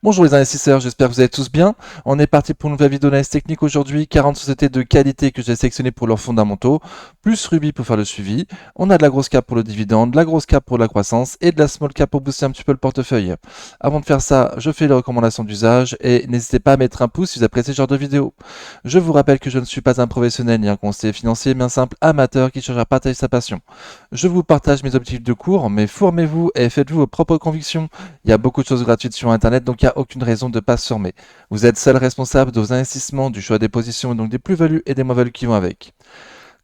Bonjour les investisseurs, j'espère que vous allez tous bien. On est parti pour une nouvelle vidéo d'analyse technique aujourd'hui. 40 sociétés de qualité que j'ai sélectionnées pour leurs fondamentaux, plus Ruby pour faire le suivi. On a de la grosse cap pour le dividende, de la grosse cap pour la croissance et de la small cap pour booster un petit peu le portefeuille. Avant de faire ça, je fais les recommandations d'usage et n'hésitez pas à mettre un pouce si vous appréciez ce genre de vidéo. Je vous rappelle que je ne suis pas un professionnel ni un conseiller financier, mais un simple amateur qui cherche à partager sa passion. Je vous partage mes objectifs de cours, mais formez-vous et faites-vous vos propres convictions. Il y a beaucoup de choses gratuites sur Internet, donc il n'y a aucune raison de ne pas se former. Vous êtes seul responsable de vos investissements, du choix des positions, et donc des plus-values et des moins-values qui vont avec.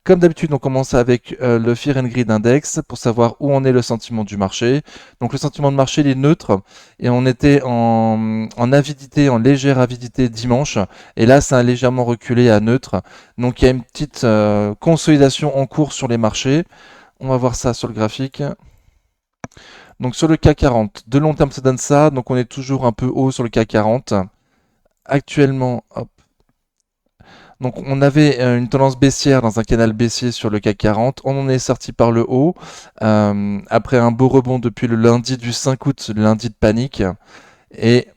Comme d'habitude, on commence avec le Fear and Greed Index pour savoir où en est le sentiment du marché. Donc le sentiment de marché, il est neutre et on était en avidité, en légère avidité dimanche. Et là, ça a légèrement reculé à neutre. Donc il y a une petite consolidation en cours sur les marchés. On va voir ça sur le graphique. Donc sur le CAC 40, de long terme ça donne ça, donc on est toujours un peu haut sur le CAC 40. Actuellement, hop. Donc on avait une tendance baissière dans un canal baissier sur le CAC 40, on en est sorti par le haut, après un beau rebond depuis le lundi du 5 août, le lundi de panique, et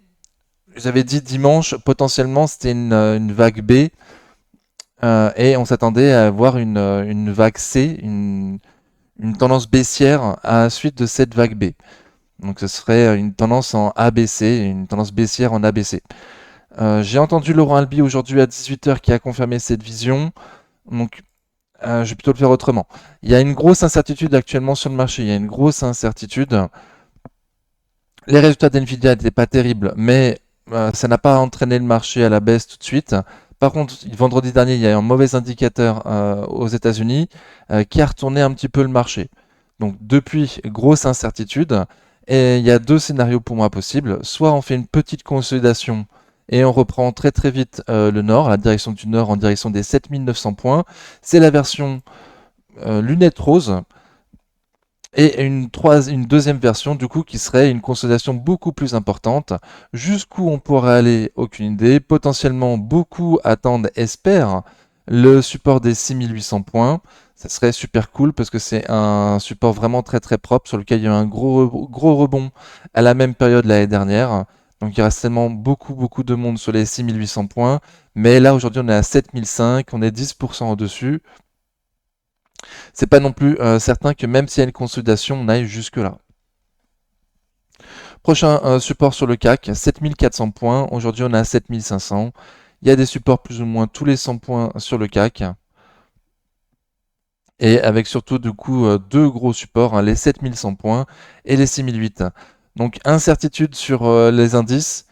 j'avais dit dimanche, potentiellement c'était une vague B, et on s'attendait à avoir une vague C, une tendance baissière à la suite de cette vague B. Donc ce serait une tendance en ABC, une tendance baissière en ABC. J'ai entendu Laurent Albi aujourd'hui à 18h qui a confirmé cette vision. Donc je vais plutôt le faire autrement. Il y a une grosse incertitude actuellement sur le marché. Il y a une grosse incertitude. Les résultats d'NVIDIA n'étaient pas terribles, mais ça n'a pas entraîné le marché à la baisse tout de suite. Par contre, vendredi dernier, il y a eu un mauvais indicateur aux États-Unis qui a retourné un petit peu le marché. Donc depuis, grosse incertitude. Et il y a deux scénarios pour moi possibles. Soit on fait une petite consolidation et on reprend très très vite le nord, la direction du nord en direction des 7900 points. C'est la version lunette rose. Et une deuxième version, du coup, qui serait une consolidation beaucoup plus importante. Jusqu'où on pourrait aller, aucune idée. Potentiellement, beaucoup attendent, espèrent, le support des 6800 points. Ça serait super cool parce que c'est un support vraiment très très propre sur lequel il y a eu un gros rebond à la même période l'année dernière. Donc il reste tellement beaucoup de monde sur les 6800 points. Mais là, aujourd'hui, on est à 7005, on est 10% au-dessus. C'est pas non plus certain que même s'il y a une consolidation, on aille jusque-là. Prochain support sur le CAC, 7400 points. Aujourd'hui, on est à 7500. Il y a des supports plus ou moins tous les 100 points sur le CAC. Et avec surtout du coup deux gros supports, hein, les 7100 points et les 6008. Donc incertitude sur les indices,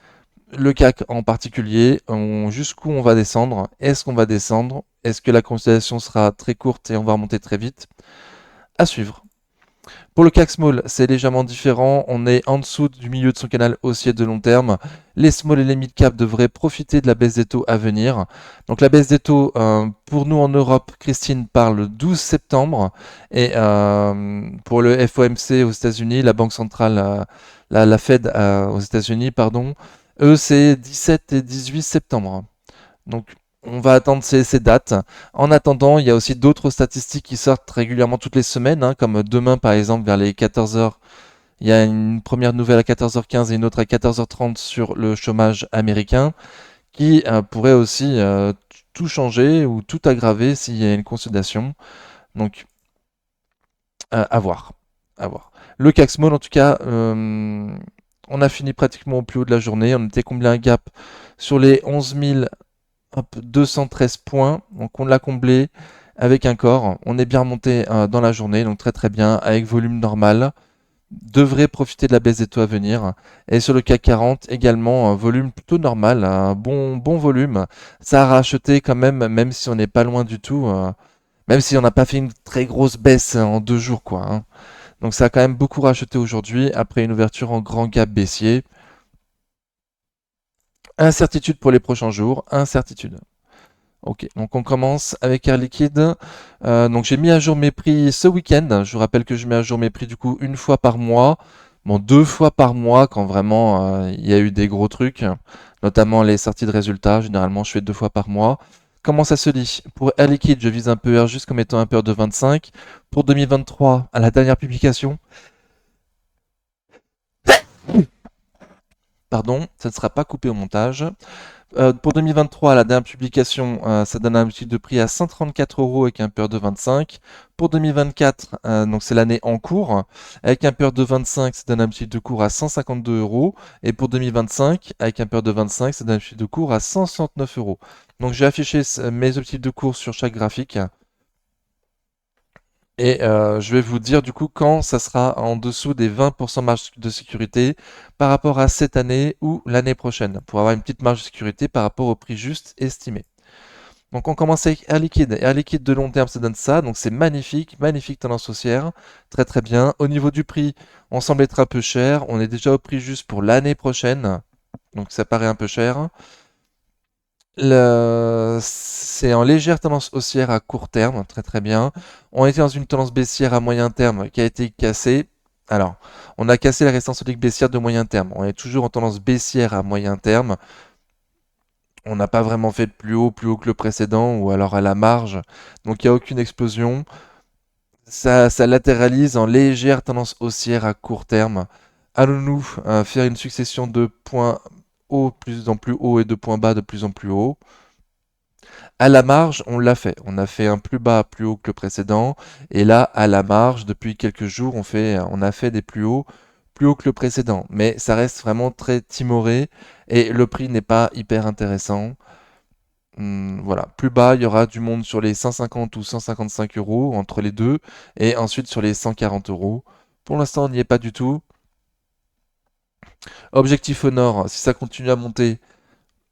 le CAC en particulier, jusqu'où on va descendre, est-ce qu'on va descendre, est-ce que la consolidation sera très courte et on va remonter très vite, à suivre. Pour le CAC Small, c'est légèrement différent. On est en dessous du milieu de son canal haussier de long terme. Les small et les mid cap devraient profiter de la baisse des taux à venir. Donc la baisse des taux, pour nous en Europe, Christine parle le 12 septembre. Et pour le FOMC aux États-Unis, la Banque centrale, la Fed aux États-Unis, pardon, eux c'est 17 et 18 septembre. Donc on va attendre ces dates. En attendant, il y a aussi d'autres statistiques qui sortent régulièrement toutes les semaines, hein, comme demain par exemple vers les 14h. Il y a une première nouvelle à 14h15 et une autre à 14h30 sur le chômage américain qui pourrait aussi tout changer ou tout aggraver s'il y a une consolidation. Donc à voir. À voir. Le CAC Small en tout cas, on a fini pratiquement au plus haut de la journée. On était comblé un gap sur les 11 000. Hop, 213 points, donc on l'a comblé avec un corps. On est bien remonté dans la journée, donc très très bien, avec volume normal. Devrait profiter de la baisse des taux à venir. Et sur le CAC 40 également, un volume plutôt normal, un bon volume. Ça a racheté quand même, même si on n'est pas loin du tout, même si on n'a pas fait une très grosse baisse en 2 jours, quoi, hein. Donc ça a quand même beaucoup racheté aujourd'hui après une ouverture en grand gap baissier. Incertitude pour les prochains jours, incertitude. Ok, donc on commence avec Air Liquide. Donc j'ai mis à jour mes prix ce week-end. Je vous rappelle que je mets à jour mes prix du coup une fois par mois. Bon, 2 fois par mois quand vraiment il y a eu des gros trucs, notamment les sorties de résultats. Généralement, je fais 2 fois par mois. Comment ça se lit? Pour Air Liquide, je vise un PER juste comme étant un PER de 25. Pour 2023, à la dernière publication, Pardon, ça ne sera pas coupé au montage. Pour 2023, la dernière publication, ça donne un objectif de prix à 134 € avec un peur de 25. Pour 2024, donc c'est l'année en cours, avec un peur de 25, ça donne un objectif de cours à 152 €. Et pour 2025, avec un peur de 25, ça donne un objectif de cours à 169 €. Donc j'ai affiché mes objectifs de cours sur chaque graphique. Et je vais vous dire du coup quand ça sera en dessous des 20% marge de sécurité par rapport à cette année ou l'année prochaine, pour avoir une petite marge de sécurité par rapport au prix juste estimé. Donc on commence avec Air Liquide. Air Liquide de long terme, ça donne ça. Donc c'est magnifique, magnifique tendance haussière. Très très bien. Au niveau du prix, on semble être un peu cher. On est déjà au prix juste pour l'année prochaine. Donc ça paraît un peu cher. C'est en légère tendance haussière à court terme, très très bien. On était dans une tendance baissière à moyen terme qui a été cassée. Alors, on a cassé la résistance solide baissière de moyen terme. On est toujours en tendance baissière à moyen terme. On n'a pas vraiment fait de plus haut que le précédent, ou alors à la marge. Donc il n'y a aucune explosion. Ça latéralise en légère tendance haussière à court terme. Allons-nous faire une succession de points hauts de plus en plus haut et de points bas de plus en plus haut? À la marge, on l'a fait. On a fait un plus bas, plus haut que le précédent. Et là, à la marge, depuis quelques jours, on a fait des plus hauts que le précédent. Mais ça reste vraiment très timoré et le prix n'est pas hyper intéressant. Voilà. Plus bas, il y aura du monde sur les 150 ou 155 € entre les deux. Et ensuite sur les 140 €. Pour l'instant, on n'y est pas du tout. Objectif au nord, si ça continue à monter,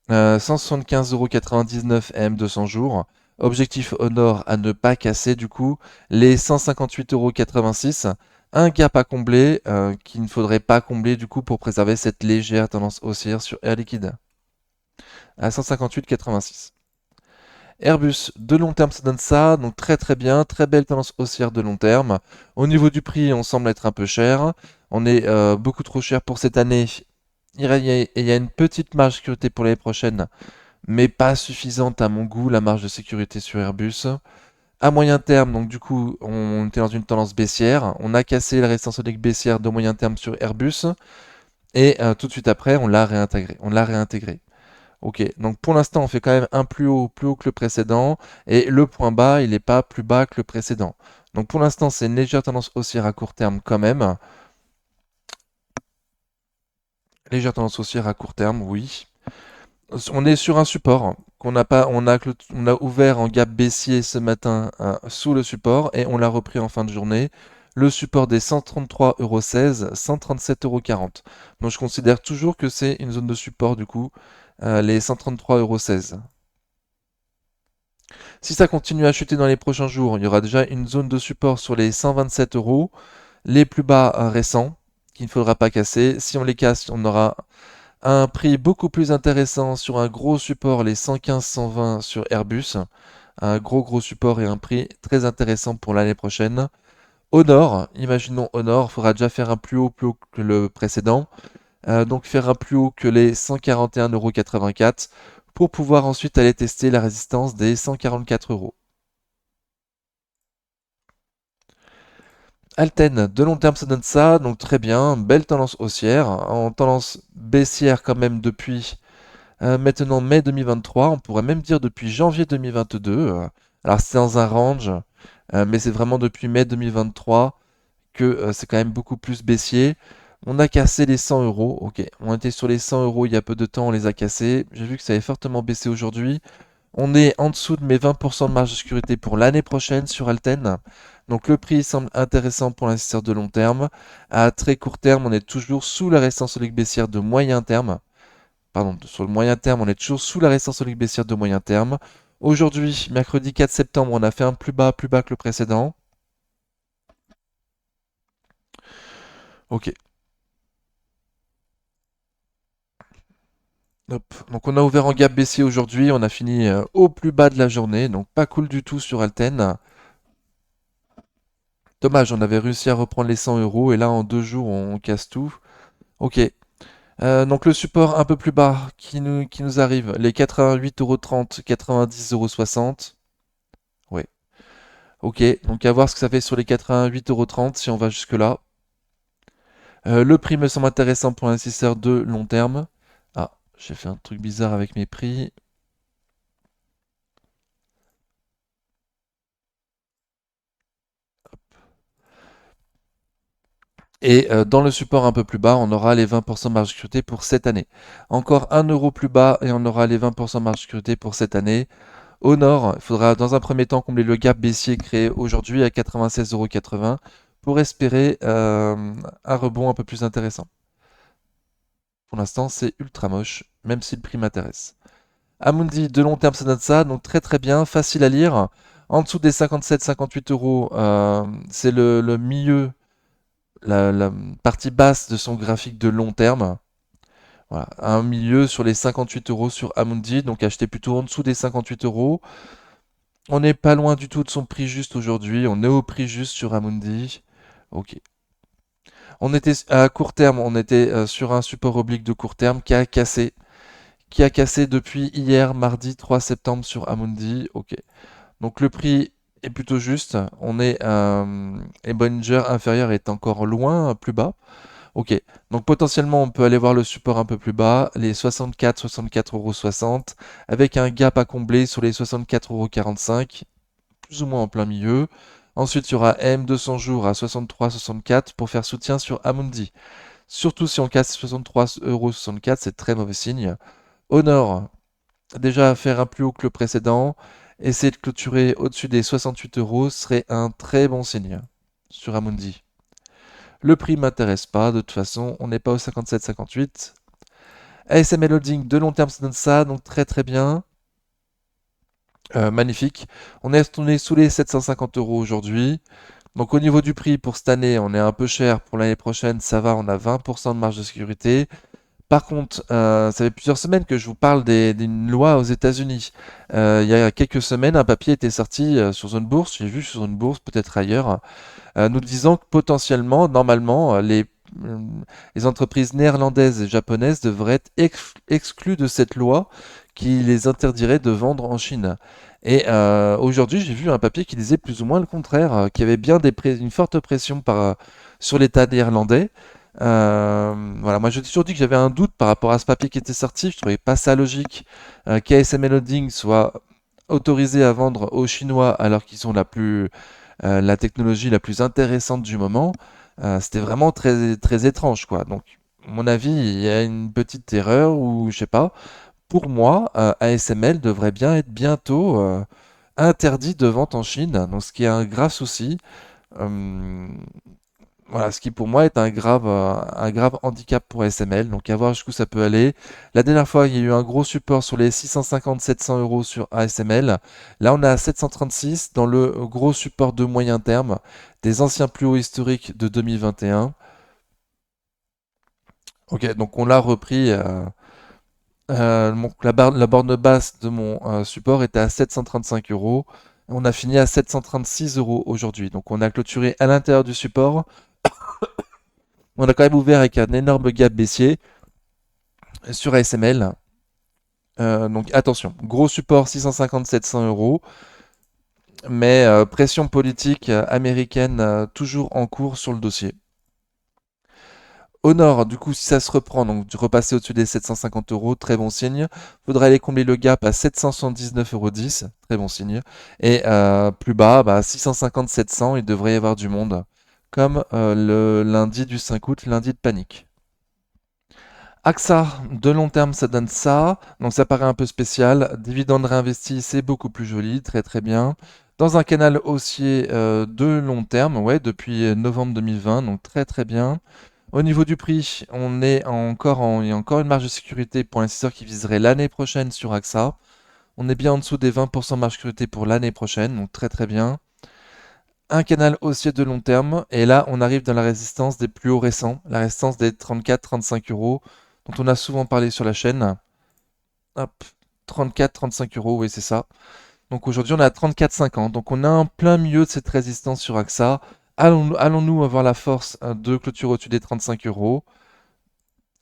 175,99 € M200 jours. Objectif au nord à ne pas casser du coup les 158,86 €. Un gap à combler qu'il ne faudrait pas combler du coup pour préserver cette légère tendance haussière sur Air Liquide à 158,86. Airbus de long terme ça donne ça, donc très très bien, très belle tendance haussière de long terme. Au niveau du prix, on semble être un peu cher. On est beaucoup trop cher pour cette année. Il y a une petite marge de sécurité pour l'année prochaine, mais pas suffisante à mon goût, la marge de sécurité sur Airbus. À moyen terme, donc du coup, on était dans une tendance baissière. On a cassé la résistance solide baissière de moyen terme sur Airbus, et tout de suite après, on l'a réintégré. On l'a réintégré. Ok, donc pour l'instant, on fait quand même un plus haut que le précédent, et le point bas, il n'est pas plus bas que le précédent. Donc pour l'instant, c'est une légère tendance haussière à court terme quand même. Légère tendance haussière à court terme, oui. On est sur un support qu'on n'a pas, on a ouvert en gap baissier ce matin sous le support et on l'a repris en fin de journée. Le support des 133,16 €, 137,40 €. Donc je considère toujours que c'est une zone de support du coup, les 133,16 €. Si ça continue à chuter dans les prochains jours, il y aura déjà une zone de support sur les 127 €, les plus bas récents, qu'il ne faudra pas casser. Si on les casse, on aura un prix beaucoup plus intéressant sur un gros support, les 115-120 sur Airbus. Un gros support et un prix très intéressant pour l'année prochaine. Au nord, imaginons au nord, il faudra déjà faire un plus haut que le précédent. Donc faire un plus haut que les 141,84 € pour pouvoir ensuite aller tester la résistance des 144 €. Alten, de long terme ça donne ça, donc très bien, belle tendance haussière, en tendance baissière quand même depuis maintenant mai 2023, on pourrait même dire depuis janvier 2022. Alors c'est dans un range, mais c'est vraiment depuis mai 2023 que c'est quand même beaucoup plus baissier. On a cassé les 100 €, ok. On était sur les 100 € il y a peu de temps, on les a cassés. J'ai vu que ça avait fortement baissé aujourd'hui. On est en dessous de mes 20% de marge de sécurité pour l'année prochaine sur Alten. Donc le prix semble intéressant pour l'investisseur de long terme. À très court terme, on est toujours sous la résistance solide baissière de moyen terme. Pardon, sur le moyen terme, on est toujours sous la résistance solide baissière de moyen terme. Aujourd'hui, mercredi 4 septembre, on a fait un plus bas que le précédent. Ok. Hop. Donc on a ouvert en gap baissier aujourd'hui, on a fini au plus bas de la journée, donc pas cool du tout sur Alten. Dommage, on avait réussi à reprendre les 100 € et là en 2 jours on casse tout. Ok. Donc le support un peu plus bas qui nous arrive, les 88,30 €, 90,60 €. Ouais. Ok, donc à voir ce que ça fait sur les 88,30 € si on va jusque là. Le prix me semble intéressant pour l'investisseur de long terme. J'ai fait un truc bizarre avec mes prix. Et dans le support un peu plus bas, on aura les 20% de marge de sécurité pour cette année. Encore 1 € plus bas et on aura les 20% de marge de sécurité pour cette année. Au nord, il faudra dans un premier temps combler le gap baissier créé aujourd'hui à 96,80 € pour espérer un rebond un peu plus intéressant. Pour l'instant, c'est ultra moche, même si le prix m'intéresse. Amundi, de long terme, ça donne ça, donc très très bien, facile à lire. En dessous des 57-58 €, c'est le milieu, la partie basse de son graphique de long terme. Voilà, un milieu sur les 58 € sur Amundi, donc acheter plutôt en dessous des 58 €. On n'est pas loin du tout de son prix juste aujourd'hui, on est au prix juste sur Amundi. Ok. On était à court terme, on était sur un support oblique de court terme qui a cassé depuis hier, mardi 3 septembre sur Amundi. Ok. Donc le prix est plutôt juste. On est et Bollinger inférieur est encore loin, plus bas. Ok. Donc potentiellement on peut aller voir le support un peu plus bas, les 64,60 €, avec un gap à combler sur les 64,45 €, plus ou moins en plein milieu. Ensuite, il y aura M200 jours à 63,64 € pour faire soutien sur Amundi. Surtout si on casse 63,64 €, c'est très mauvais signe. Au nord, déjà faire un plus haut que le précédent, essayer de clôturer au-dessus des 68 € serait un très bon signe sur Amundi. Le prix m'intéresse pas, de toute façon, on n'est pas au 57,58. ASML Holding de long terme, ça donne ça, donc très très bien. Magnifique. On est sous les 750 € aujourd'hui. Donc au niveau du prix pour cette année, on est un peu cher. Pour l'année prochaine, ça va, on a 20% de marge de sécurité. Par contre, ça fait plusieurs semaines que je vous parle d'une loi aux États-Unis. Il y a quelques semaines, un papier était sorti sur une bourse, j'ai vu sur une bourse, peut-être ailleurs, nous disant que potentiellement, normalement, euh, les entreprises néerlandaises et japonaises devraient être exclues de cette loi qui les interdirait de vendre en Chine. Et aujourd'hui, j'ai vu un papier qui disait plus ou moins le contraire, qu'il y avait bien une forte pression sur l'État néerlandais. Voilà, moi j'ai toujours dit que j'avais un doute par rapport à ce papier qui était sorti. Je trouvais pas ça logique qu'ASML Holding soit autorisé à vendre aux Chinois alors qu'ils sont la technologie la plus intéressante du moment. C'était vraiment très, très étrange, quoi. Donc, à mon avis, il y a une petite erreur ou je sais pas. Pour moi, ASML devrait bien être bientôt interdit de vente en Chine, donc ce qui est un grave souci. Euh, voilà, ce qui pour moi est un grave handicap pour ASML, donc à voir jusqu'où ça peut aller. La dernière fois, il y a eu un gros support sur les 650-700 € sur ASML. Là, on est à 736 dans le gros support de moyen terme des anciens plus hauts historiques de 2021. Ok, donc on l'a repris. La borne basse de mon support était à 735 €. On a fini à 736 € aujourd'hui. Donc on a clôturé à l'intérieur du support. On a quand même ouvert avec un énorme gap baissier sur ASML. Donc attention, gros support 650-700 €, mais pression politique américaine toujours en cours sur le dossier. Au nord, du coup, si ça se reprend, donc repasser au-dessus des 750 €, très bon signe. Faudra aller combler le gap à 779,10 €, très bon signe. Et plus bas, 650-700, il devrait y avoir du monde. Comme le lundi du 5 août, lundi de panique. AXA, de long terme, ça donne ça. Donc ça paraît un peu spécial. Dividende réinvesti, c'est beaucoup plus joli, très très bien. Dans un canal haussier de long terme, ouais, depuis novembre 2020, donc très très bien. Au niveau du prix, il y a encore une marge de sécurité pour l'investisseur qui viserait l'année prochaine sur AXA. On est bien en dessous des 20% de marge de sécurité pour l'année prochaine, donc très très bien. Un canal haussier de long terme, et là on arrive dans la résistance des plus hauts récents, la résistance des 34-35 € dont on a souvent parlé sur la chaîne. Hop, 34-35 €, oui c'est ça. Donc aujourd'hui on est à 34,50, donc on est en plein milieu de cette résistance sur AXA. Allons-nous avoir la force de clôture au-dessus des 35 €?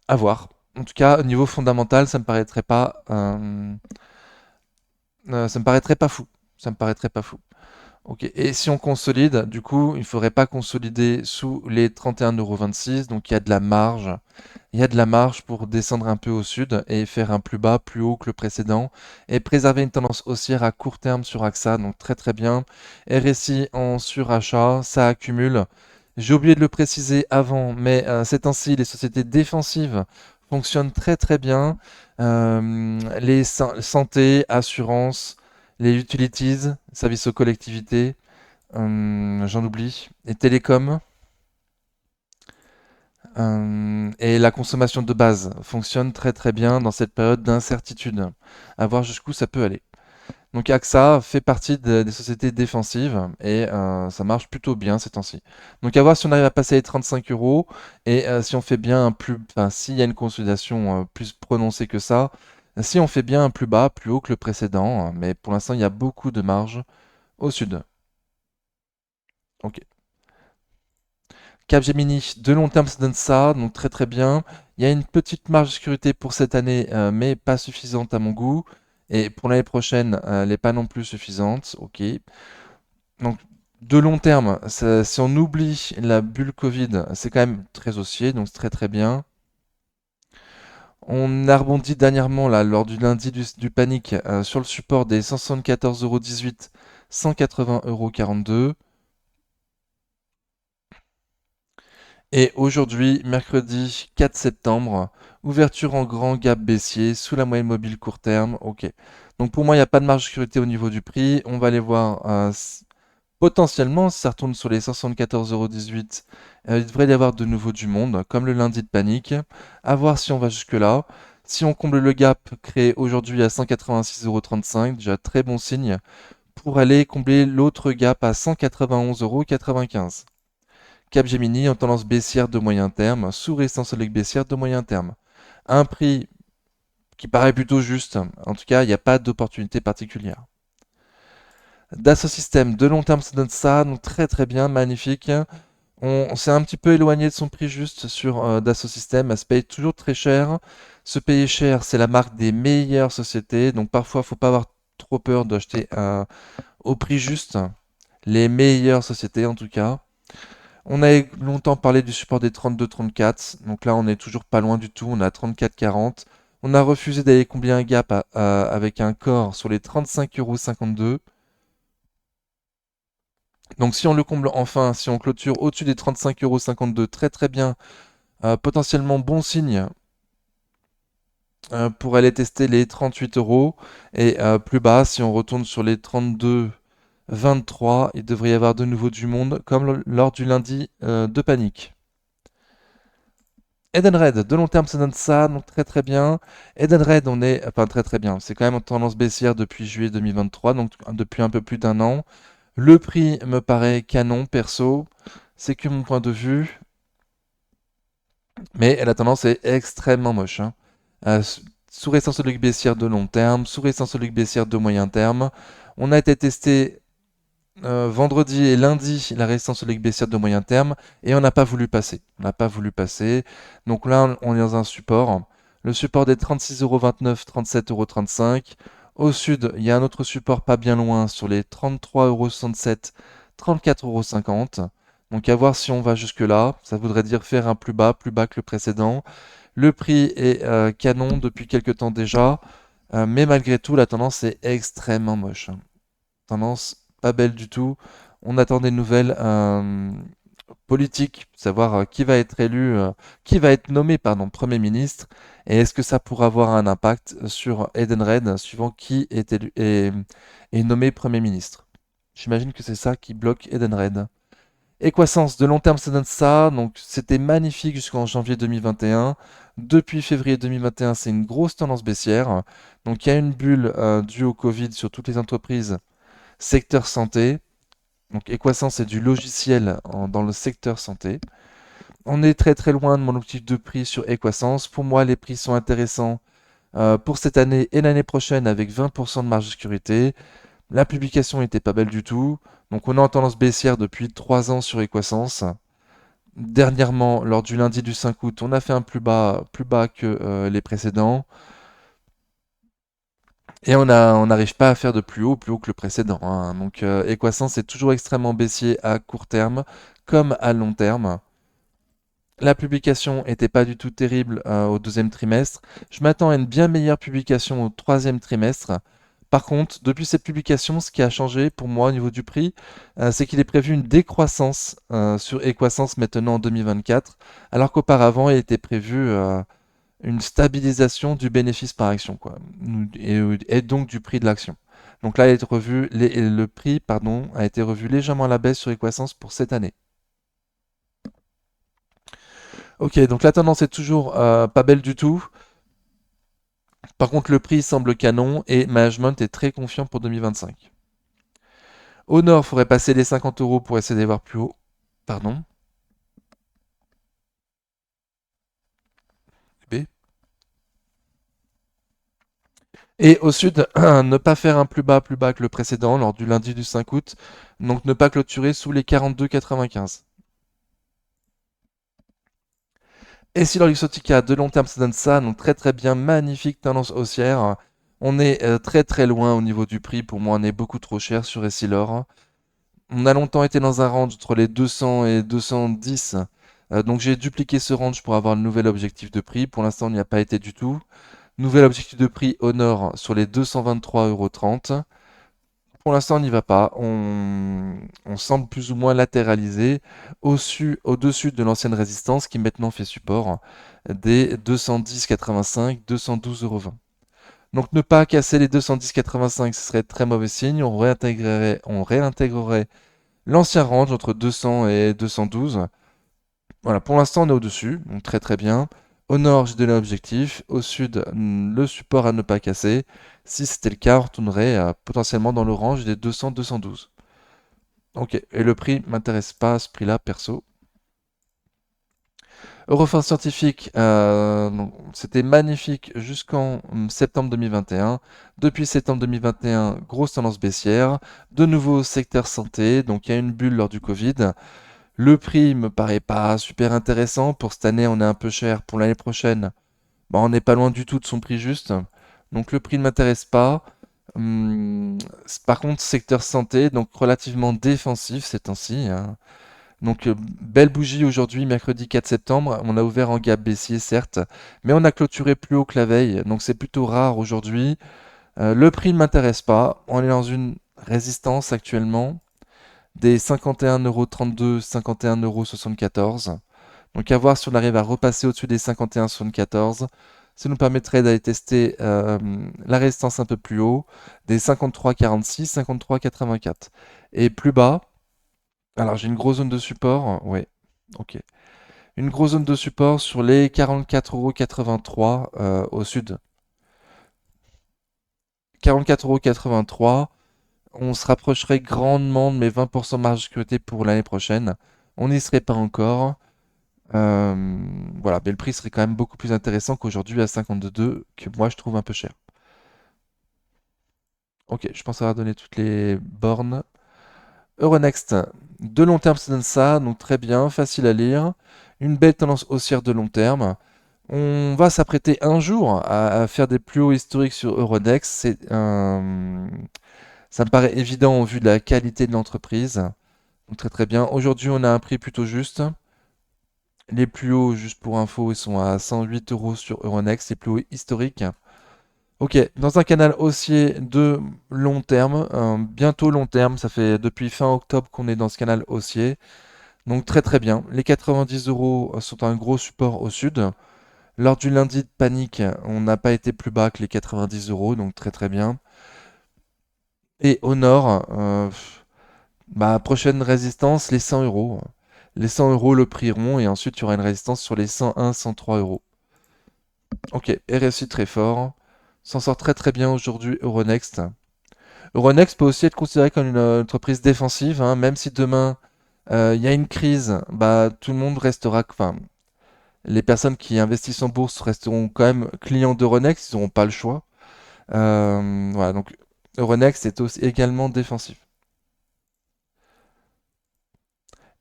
À voir. En tout cas, au niveau fondamental, ça me paraîtrait pas fou. Ça me paraîtrait pas fou. Ok, et si on consolide, du coup, il ne faudrait pas consolider sous les 31,26 €, donc il y a de la marge. Il y a de la marge pour descendre un peu au sud et faire un plus bas, plus haut que le précédent et préserver une tendance haussière à court terme sur AXA, donc très très bien. RSI en surachat, ça accumule. J'ai oublié de le préciser avant, mais ces temps-ci, les sociétés défensives fonctionnent très très bien. Les santé, assurance, les utilities, services aux collectivités, j'en oublie, et télécom. Et la consommation de base fonctionne très très bien dans cette période d'incertitude. À voir jusqu'où ça peut aller. Donc AXA fait partie des sociétés défensives et ça marche plutôt bien ces temps-ci. Donc à voir si on arrive à passer les 35 euros et si on fait bien un plus, enfin s'il y a une consolidation plus prononcée que ça, si on fait bien un plus bas, plus haut que le précédent, mais pour l'instant il y a beaucoup de marge au sud. Ok. Capgemini, de long terme, ça donne ça, donc très très bien. Il y a une petite marge de sécurité pour cette année, mais pas suffisante à mon goût. Et pour l'année prochaine, elle n'est pas non plus suffisante. Ok. Donc de long terme, si on oublie la bulle Covid, c'est quand même très haussier, donc c'est très très bien. On a rebondi dernièrement là, lors du lundi du panic sur le support des 174,18 €, 180,42 €. Et aujourd'hui, mercredi 4 septembre, ouverture en grand gap baissier sous la moyenne mobile court terme. Ok. Donc pour moi, il n'y a pas de marge de sécurité au niveau du prix. On va aller voir potentiellement si ça retourne sur les 74,18 €. Il devrait y avoir de nouveau du monde, comme le lundi de panique. À voir si on va jusque-là. Si on comble le gap créé aujourd'hui à 186,35 €, déjà très bon signe, pour aller combler l'autre gap à 191,95 €. Capgemini en tendance baissière de moyen terme, sous résistance solide baissière de moyen terme. Un prix qui paraît plutôt juste. En tout cas, il n'y a pas d'opportunité particulière. Dassault Systèmes, de long terme, ça donne ça, donc très très bien, magnifique. On s'est un petit peu éloigné de son prix juste sur Dassault Systèmes. Elle se paye toujours très cher. Se payer cher, c'est la marque des meilleures sociétés. Donc parfois, il ne faut pas avoir trop peur d'acheter au prix juste. Les meilleures sociétés en tout cas. On a longtemps parlé du support des 32-34, donc là on est toujours pas loin du tout, on a 34-40. On a refusé d'aller combler un gap avec un corps sur les 35,52 €. Donc si on le comble enfin, si on clôture au-dessus des 35,52 €, très très bien, potentiellement bon signe pour aller tester les 38 euros. Et plus bas, si on retourne sur les 32,23, il devrait y avoir de nouveau du monde, comme lors du lundi de panique. Edenred, de long terme, ça donne ça, donc très très bien. Edenred, on est, enfin très très bien, c'est quand même en tendance baissière depuis juillet 2023, donc depuis un peu plus d'un an. Le prix me paraît canon, perso, c'est que mon point de vue, mais la tendance est extrêmement moche, hein. Sous résistance solide baissière de long terme, sous résistance solide baissière de moyen terme. On a été testé vendredi et lundi la résistance solide baissière de moyen terme et on n'a pas voulu passer. On n'a pas voulu passer. Donc là, on est dans un support. Le support des 36,29 €, 37,35 €. Au sud, il y a un autre support pas bien loin sur les 33,67 €, 34,50 €. Donc à voir si on va jusque-là. Ça voudrait dire faire un plus bas que le précédent. Le prix est canon depuis quelques temps déjà. Mais malgré tout, la tendance est extrêmement moche. Tendance pas belle du tout. On attend des nouvelles politiques, savoir qui va être élu, qui va être nommé, pardon, Premier ministre, et est-ce que ça pourra avoir un impact sur Edenred, suivant qui est élu, est nommé Premier ministre. J'imagine que c'est ça qui bloque Edenred. Equasens, de long terme, ça donne ça. Donc, c'était magnifique jusqu'en janvier 2021. Depuis février 2021, c'est une grosse tendance baissière. Donc, il y a une bulle due au Covid sur toutes les entreprises secteur santé. Donc Equasens, c'est du logiciel dans le secteur santé. On est très très loin de mon objectif de prix sur Equasens. Pour moi, les prix sont intéressants pour cette année et l'année prochaine avec 20% de marge de sécurité. La publication n'était pas belle du tout. Donc on est en tendance baissière depuis 3 ans sur Equasens. Dernièrement, lors du lundi du 5 août, on a fait un plus bas que les précédents. Et on n'arrive pas à faire de plus haut que le précédent, hein. Donc Equasens est toujours extrêmement baissier à court terme comme à long terme. La publication était pas du tout terrible au deuxième trimestre. Je m'attends à une bien meilleure publication au troisième trimestre. Par contre, depuis cette publication, ce qui a changé pour moi au niveau du prix, c'est qu'il est prévu une décroissance sur Equasens maintenant en 2024, alors qu'auparavant, il était prévu une stabilisation du bénéfice par action, quoi, et donc du prix de l'action. Donc là, le prix, pardon, a été revu légèrement à la baisse sur Equasens pour cette année. Ok, donc la tendance est toujours pas belle du tout. Par contre, le prix semble canon et management est très confiant pour 2025. Au nord, il faudrait passer les 50 euros pour essayer d'aller voir plus haut. Pardon. B. Et au sud, ne pas faire un plus bas que le précédent lors du lundi du 5 août. Donc ne pas clôturer sous les 42,95. Et si l'Oryxotica de long terme se donne ça, donc très très bien, magnifique tendance haussière. On est très très loin au niveau du prix. Pour moi, on est beaucoup trop cher sur Essilor. On a longtemps été dans un range entre les 200 et 210. Donc j'ai dupliqué ce range pour avoir le nouvel objectif de prix. Pour l'instant, on n'y a pas été du tout. Nouvel objectif de prix au nord sur les 223,30 €. Pour l'instant, on n'y va pas. On semble plus ou moins latéralisé au-dessus de l'ancienne résistance qui maintenant fait support des 210,85, 212,20 €. Donc ne pas casser les 210,85, ce serait très mauvais signe. On réintégrerait l'ancien range entre 200 et 212. Voilà, pour l'instant on est au-dessus, donc très très bien. Au nord, j'ai donné l'objectif. Au sud, le support à ne pas casser. Si c'était le cas, on retournerait potentiellement dans le range des 200-212. Ok, et le prix m'intéresse pas à ce prix-là, perso. Eurofins Scientifique, donc, c'était magnifique jusqu'en septembre 2021. Depuis septembre 2021, grosse tendance baissière. De nouveau, secteur santé, donc il y a une bulle lors du Covid. Le prix me paraît pas super intéressant. Pour cette année, on est un peu cher. Pour l'année prochaine, bah, on n'est pas loin du tout de son prix juste. Donc le prix ne m'intéresse pas. Par contre, secteur santé, donc relativement défensif ces temps-ci, hein. Donc belle bougie aujourd'hui, mercredi 4 septembre. On a ouvert en gap baissier, certes, mais on a clôturé plus haut que la veille. Donc c'est plutôt rare aujourd'hui. Le prix ne m'intéresse pas. On est dans une résistance actuellement des 51,32 €, 51,74 €. Donc à voir si on arrive à repasser au-dessus des 51,74. Ça nous permettrait d'aller tester la résistance un peu plus haut, des 53,46, 53,84. Et plus bas, alors j'ai une grosse zone de support, ouais, ok. Une grosse zone de support sur les 44,83 € au sud. 44,83 €, on se rapprocherait grandement de mes 20% de marge de sécurité pour l'année prochaine. On n'y serait pas encore. Voilà, mais le prix serait quand même beaucoup plus intéressant qu'aujourd'hui à 52, que moi je trouve un peu cher. Ok, je pense avoir donné toutes les bornes. Euronext, de long terme, ça donne ça, donc très bien, facile à lire. Une belle tendance haussière de long terme. On va s'apprêter un jour à faire des plus hauts historiques sur Euronext. Ça me paraît évident au vu de la qualité de l'entreprise. Donc très très bien. Aujourd'hui, on a un prix plutôt juste. Les plus hauts, juste pour info, ils sont à 108 € sur Euronext, les plus hauts historiques. Ok, dans un canal haussier de long terme, bientôt long terme, ça fait depuis fin octobre qu'on est dans ce canal haussier. Donc très très bien. Les 90 € sont un gros support au sud. Lors du lundi de panique, on n'a pas été plus bas que les 90 €, donc très très bien. Et au nord, bah, prochaine résistance, les 100 euros. Les 100 € le prieront et ensuite il y aura une résistance sur les 101, 103 euros. Ok, RSI très fort. S'en sort très très bien aujourd'hui Euronext. Euronext peut aussi être considéré comme une entreprise défensive, hein, même si demain il y a une crise, bah, tout le monde restera, enfin, les personnes qui investissent en bourse resteront quand même clients d'Euronext, ils n'auront pas le choix. Voilà, donc Euronext est aussi également défensif.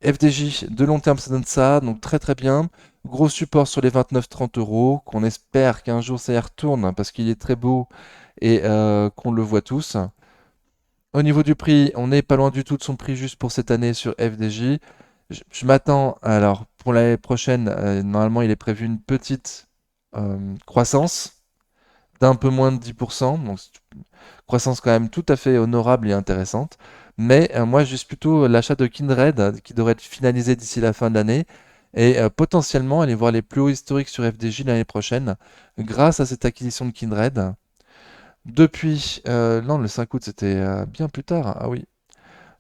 FDJ, de long terme, ça donne ça, donc très très bien. Gros support sur les 29-30 €, qu'on espère qu'un jour ça y retourne, parce qu'il est très beau et qu'on le voit tous. Au niveau du prix, on n'est pas loin du tout de son prix juste pour cette année sur FDJ. Je m'attends, alors pour l'année prochaine, normalement il est prévu une petite croissance d'un peu moins de 10%, donc c'est une croissance quand même tout à fait honorable et intéressante. Mais moi, je vise plutôt l'achat de Kindred qui devrait être finalisé d'ici la fin de l'année et potentiellement aller voir les plus hauts historiques sur FDJ l'année prochaine grâce à cette acquisition de Kindred. Depuis, non, le 5 août, c'était bien plus tard. Ah oui.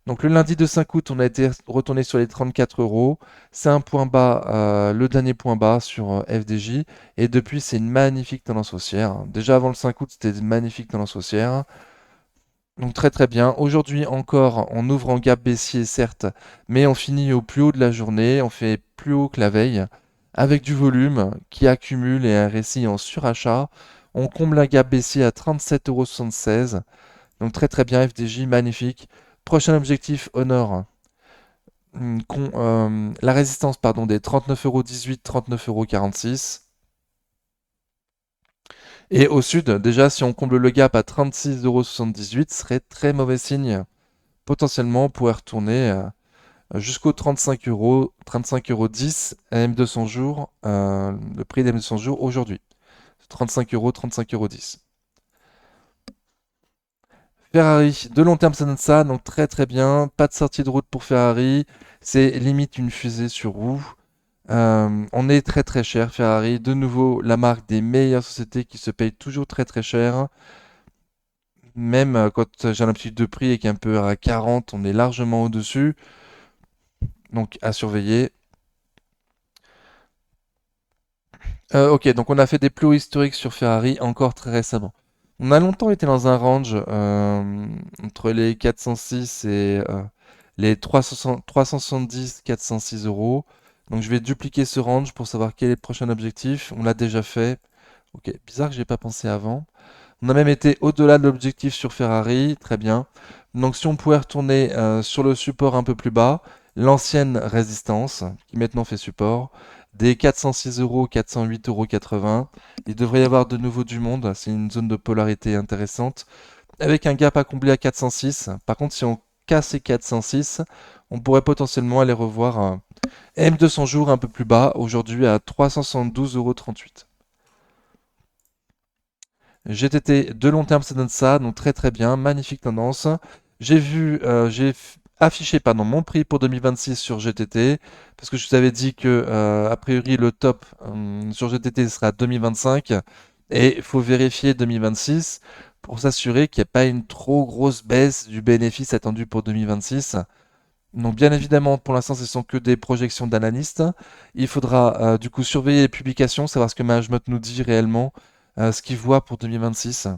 Donc le lundi de 5 août, on a été retourné sur les 34 euros. C'est un point bas, le dernier point bas sur FDJ. Et depuis, c'est une magnifique tendance haussière. Déjà avant le 5 août, c'était une magnifique tendance haussière. Donc très très bien. Aujourd'hui encore, on ouvre en gap baissier, certes, mais on finit au plus haut de la journée. On fait plus haut que la veille, avec du volume qui accumule et un récit en surachat. On comble un gap baissier à 37,76 €. Donc très très bien, FDJ, magnifique. Prochain objectif, Honor. La résistance pardon, des 39,18 €, 39,46 €. Et au sud, déjà, si on comble le gap à 36,78 €, ce serait très mauvais signe. Potentiellement, on pourrait retourner jusqu'aux 35 euros, 35,10 € M200 jours, le prix des M200 jours aujourd'hui. 35 euros, 35,10 €. Ferrari, de long terme, ça donne ça, donc très très bien. Pas de sortie de route pour Ferrari. C'est limite une fusée sur roue. On est très très cher, Ferrari. De nouveau, la marque des meilleures sociétés qui se paye toujours très très cher. Même quand j'ai un petit de prix et qu'un peu à 40, on est largement au-dessus. Donc à surveiller. Ok, donc on a fait des plus hauts historiques sur Ferrari encore très récemment. On a longtemps été dans un range entre les 406 et les 370, 406 euros. Donc je vais dupliquer ce range pour savoir quel est le prochain objectif. On l'a déjà fait. Ok, bizarre que j'ai pas pensé avant. On a même été au-delà de l'objectif sur Ferrari, très bien. Donc si on pouvait retourner sur le support un peu plus bas, l'ancienne résistance, qui maintenant fait support, des 406 euros, 408,80 €. Il devrait y avoir de nouveau du monde, c'est une zone de polarité intéressante, avec un gap à combler à 406. Par contre, si on casse les 406, on pourrait potentiellement aller revoir un M200 jours un peu plus bas, aujourd'hui à 372,38 €. GTT de long terme, ça donne ça, donc très très bien, magnifique tendance. Affiché pardon, mon prix pour 2026 sur GTT, parce que je vous avais dit que a priori le top sur GTT sera 2025, et il faut vérifier 2026 pour s'assurer qu'il n'y a pas une trop grosse baisse du bénéfice attendu pour 2026. Donc bien évidemment, pour l'instant, ce sont que des projections d'analystes. Il faudra du coup surveiller les publications, savoir ce que Management nous dit réellement, ce qu'il voit pour 2026.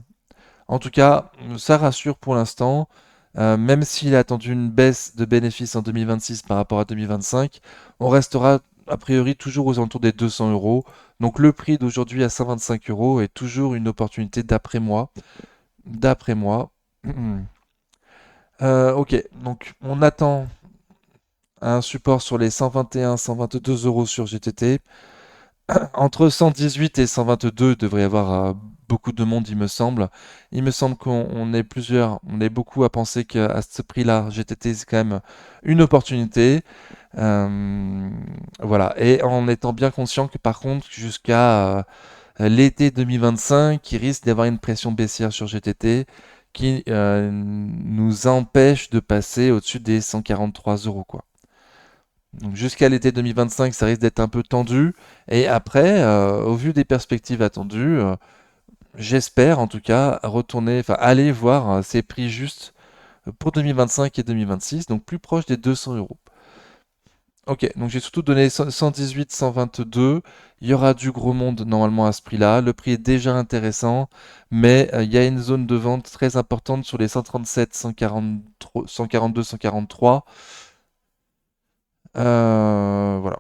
En tout cas, ça rassure pour l'instant. Même s'il a attendu une baisse de bénéfices en 2026 par rapport à 2025, on restera a priori toujours aux alentours des 200 euros. Donc le prix d'aujourd'hui à 125 euros est toujours une opportunité d'après moi. D'après moi. Ok, donc on attend un support sur les 121, 122 euros sur GTT. Entre 118 et 122, il devrait y avoir beaucoup de monde, il me semble. Il me semble qu'on est plusieurs, on est beaucoup à penser qu'à ce prix-là, GTT, c'est quand même une opportunité. Euh, voilà. Et en étant bien conscient que par contre, jusqu'à l'été 2025, il risque d'avoir une pression baissière sur GTT qui nous empêche de passer au-dessus des 143 euros, quoi. Donc jusqu'à l'été 2025, ça risque d'être un peu tendu. Et après, au vu des perspectives attendues, j'espère en tout cas retourner, enfin aller voir ces prix justes pour 2025 et 2026, donc plus proche des 200 euros. Ok, donc j'ai surtout donné 118, 122. Il y aura du gros monde normalement à ce prix-là. Le prix est déjà intéressant, mais il y a une zone de vente très importante sur les 137, 143, 142, 143. Voilà.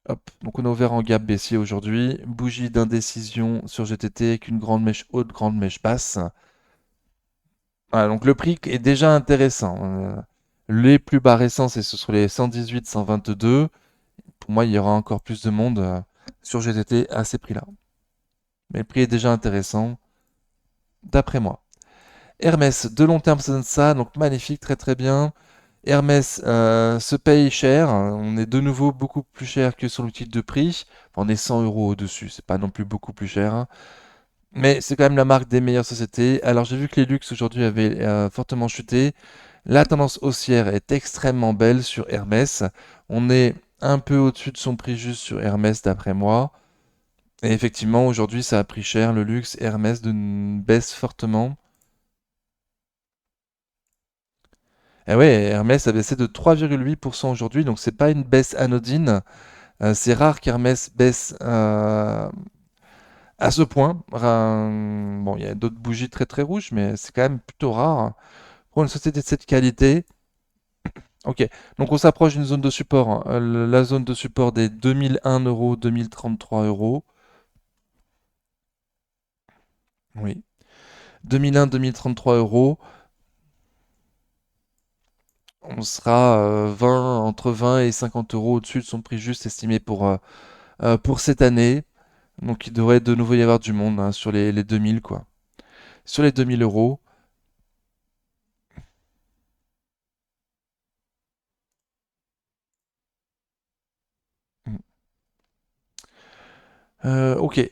Hop, donc on a ouvert en gap baissier aujourd'hui. Bougie d'indécision sur GTT avec une grande mèche haute, grande mèche basse. Voilà, donc le prix est déjà intéressant. Les plus bas récents, c'est sur les 118, 122. Pour moi, il y aura encore plus de monde sur GTT à ces prix-là. mais le prix est déjà intéressant, d'après moi. Hermès, de long terme, ça donne ça, donc magnifique, très très bien. Hermès se paye cher, on est de nouveau beaucoup plus cher que sur l'outil de prix. Enfin, on est 100 euros au-dessus, c'est pas non plus beaucoup plus cher, hein. Mais c'est quand même la marque des meilleures sociétés. Alors j'ai vu que les luxe aujourd'hui avaient fortement chuté. La tendance haussière est extrêmement belle sur Hermès. On est un peu au-dessus de son prix juste sur Hermès d'après moi. Et effectivement, aujourd'hui, ça a pris cher. Le luxe Hermès baisse fortement. Et ouais, Hermès a baissé de 3,8% aujourd'hui, donc c'est pas une baisse anodine. C'est rare qu'Hermès baisse à ce point. Bon, il y a d'autres bougies très très rouges, mais c'est quand même plutôt rare pour une société de cette qualité. Ok, donc on s'approche d'une zone de support, hein. La zone de support des 2001 euros, 2033 euros. Oui, 2001, 2033 euros. On sera 20, entre 20 et 50 euros au-dessus de son prix juste estimé pour cette année. Donc il devrait de nouveau y avoir du monde, hein, sur les 2000 quoi. Sur les 2000 euros. Mm. Ok.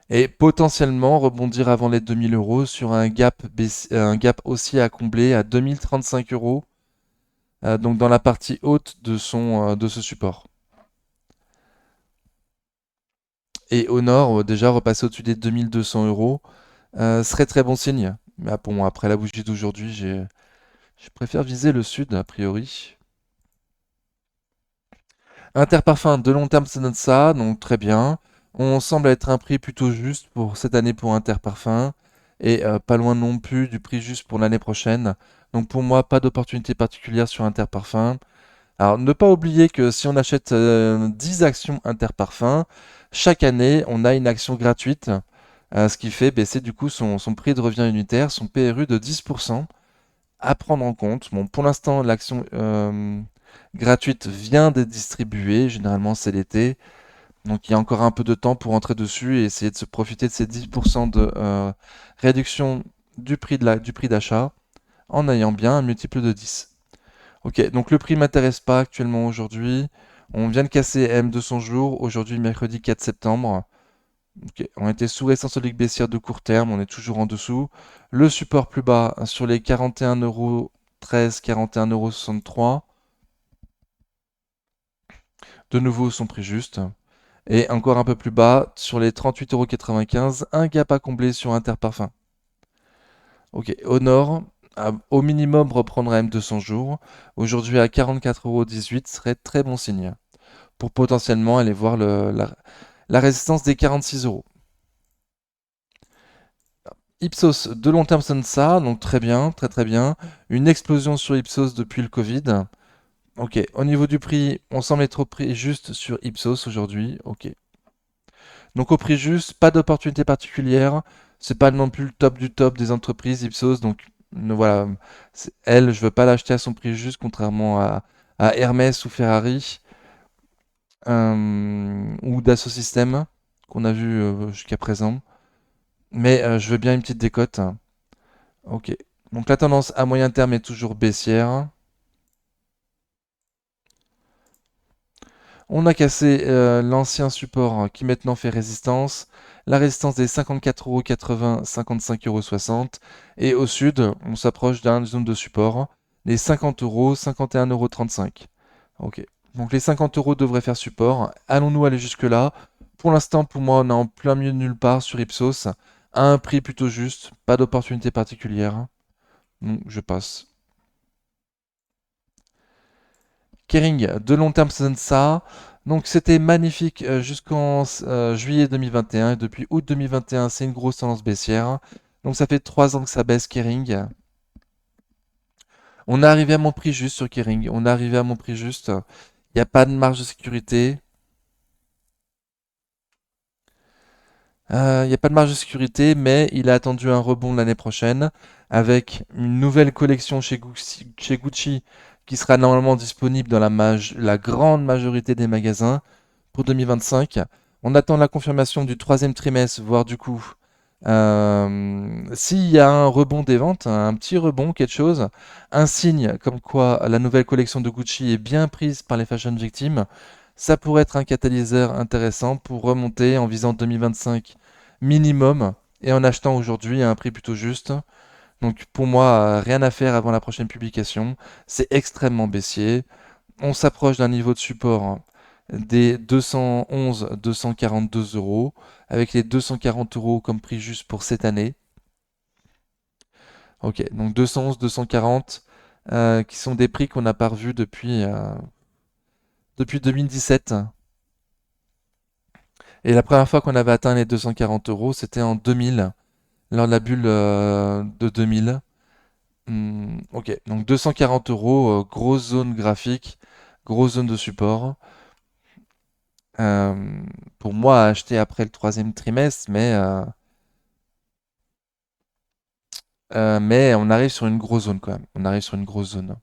Et potentiellement rebondir avant les 2000 euros sur un gap aussi à combler à 2035 euros, donc dans la partie haute de ce support. Et au nord, déjà repasser au-dessus des 2200 euros serait très bon signe. Mais bon, après la bougie d'aujourd'hui, je préfère viser le sud a priori. Interparfum de long terme, ça donne ça, donc très bien. On semble être un prix plutôt juste pour cette année pour Interparfum et pas loin non plus du prix juste pour l'année prochaine. Donc pour moi, pas d'opportunité particulière sur Interparfum. Alors ne pas oublier que si on achète 10 actions Interparfum, chaque année, on a une action gratuite, ce qui fait baisser du coup son prix de revient unitaire, son PRU de 10% à prendre en compte. Bon, pour l'instant, l'action gratuite vient d'être distribuée. Généralement, c'est l'été. Donc, il y a encore un peu de temps pour entrer dessus et essayer de se profiter de ces 10% de réduction du prix d'achat en ayant bien un multiple de 10. Ok, donc le prix m'intéresse pas actuellement aujourd'hui. On vient de casser M200 jours, aujourd'hui mercredi 4 septembre. Ok, on était sous résistance solide baissière de court terme, on est toujours en dessous. Le support plus bas sur les 41,13 41,63 €. De nouveau son prix juste. Et encore un peu plus bas sur les 38,95 €. Un gap à combler sur Interparfum. Ok, au nord, au minimum reprendre à M200 jours. Aujourd'hui à 44,18 € serait très bon signe pour potentiellement aller voir la résistance des 46 €. Ipsos, de long terme, sonne ça, donc très bien, très très bien. Une explosion sur Ipsos depuis le Covid. Ok, au niveau du prix, on semble être au prix juste sur Ipsos aujourd'hui. Ok. Donc au prix juste, pas d'opportunité particulière. C'est pas non plus le top du top des entreprises Ipsos. Donc voilà, elle, je veux pas l'acheter à son prix juste, contrairement à Hermès ou Ferrari, ou Dassault Systèmes qu'on a vu jusqu'à présent. Mais je veux bien une petite décote. Ok. Donc la tendance à moyen terme est toujours baissière. On a cassé l'ancien support, hein, qui maintenant fait résistance. La résistance des 54,80 €, 55,60 €. Et au sud, on s'approche d'une zone de support. Les 50 euros, 51,35 €. Ok. Donc les 50 euros devraient faire support. Allons-nous aller jusque-là? Pour l'instant, pour moi, on est en plein milieu de nulle part sur Ipsos. À un prix plutôt juste. Pas d'opportunité particulière. Donc je passe. Kering, de long terme, ça donne ça. Donc c'était magnifique jusqu'en juillet 2021 et depuis août 2021, c'est une grosse tendance baissière. Donc ça fait 3 ans que ça baisse Kering. On est arrivé à mon prix juste sur Kering. On est arrivé à mon prix juste. Il n'y a pas de marge de sécurité. Il n'y a pas de marge de sécurité, mais il a attendu un rebond l'année prochaine avec une nouvelle collection chez Gucci qui sera normalement disponible dans la grande majorité des magasins pour 2025. On attend la confirmation du troisième trimestre, voire du coup, s'il y a un rebond des ventes, un petit rebond, quelque chose, un signe comme quoi la nouvelle collection de Gucci est bien prise par les fashion victimes, ça pourrait être un catalyseur intéressant pour remonter en visant 2025 minimum et en achetant aujourd'hui à un prix plutôt juste. Donc pour moi, rien à faire avant la prochaine publication. C'est extrêmement baissier. On s'approche d'un niveau de support des 211-242 euros, avec les 240 euros comme prix juste pour cette année. Ok, donc 211-240, qui sont des prix qu'on n'a pas revus depuis 2017. Et la première fois qu'on avait atteint les 240 euros, c'était en 2000, lors de la bulle de 2000. Ok, donc 240 euros, grosse zone graphique, grosse zone de support. Euh, pour moi, à acheter après le troisième trimestre, mais on arrive sur une grosse zone quand même. On arrive sur une grosse zone.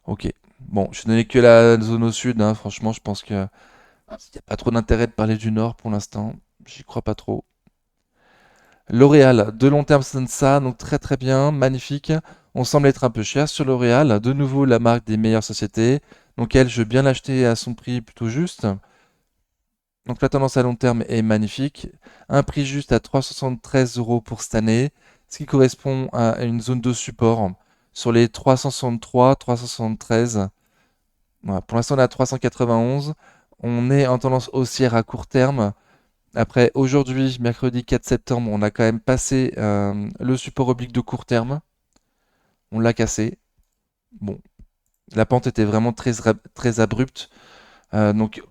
Ok. Bon, je n'ai que la zone au sud, hein. Franchement, je pense que il n'y a pas trop d'intérêt de parler du nord pour l'instant. J'y crois pas trop. L'Oréal, de long terme, ça donne ça, donc très très bien, magnifique. On semble être un peu cher sur L'Oréal. De nouveau, la marque des meilleures sociétés. Donc elle, je veux bien l'acheter à son prix plutôt juste. Donc la tendance à long terme est magnifique. Un prix juste à 373 euros pour cette année, ce qui correspond à une zone de support sur les 363, 373. Voilà. Pour l'instant, on est à 391. On est en tendance haussière à court terme. Après, aujourd'hui, mercredi 4 septembre, on a quand même passé le support oblique de court terme. On l'a cassé. Bon, la pente était vraiment très abrupte. Donc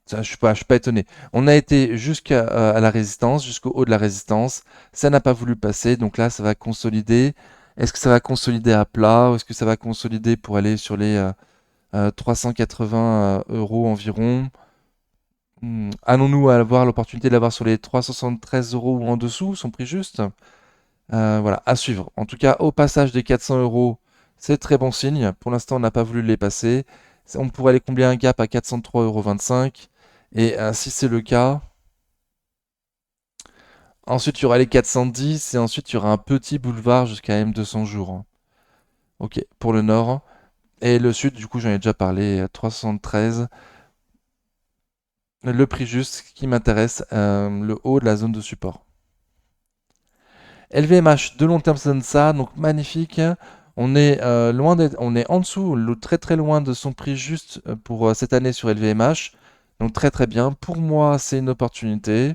ça, je suis pas étonné. On a été jusqu'à à la résistance, jusqu'au haut de la résistance. Ça n'a pas voulu passer, donc là, ça va consolider. Est-ce que ça va consolider à plat ou est-ce que ça va consolider pour aller sur les 380 euros environ? Allons-nous avoir l'opportunité d'avoir sur les 373 euros ou en dessous son prix juste? Voilà, à suivre. En tout cas, au passage des 400 euros, c'est très bon signe. Pour l'instant, on n'a pas voulu les passer. On pourrait aller combler un gap à 403,25 €. Et si c'est le cas, ensuite il y aura les 410 et ensuite il y aura un petit boulevard jusqu'à M200 jours, hein. Ok, pour le nord. Et le sud, du coup, j'en ai déjà parlé, 373. Le prix juste, ce qui m'intéresse, le haut de la zone de support. LVMH, de long terme, ça donne ça, donc magnifique. On est on est en dessous, très très loin de son prix juste pour cette année sur LVMH. Donc très très bien. Pour moi, c'est une opportunité.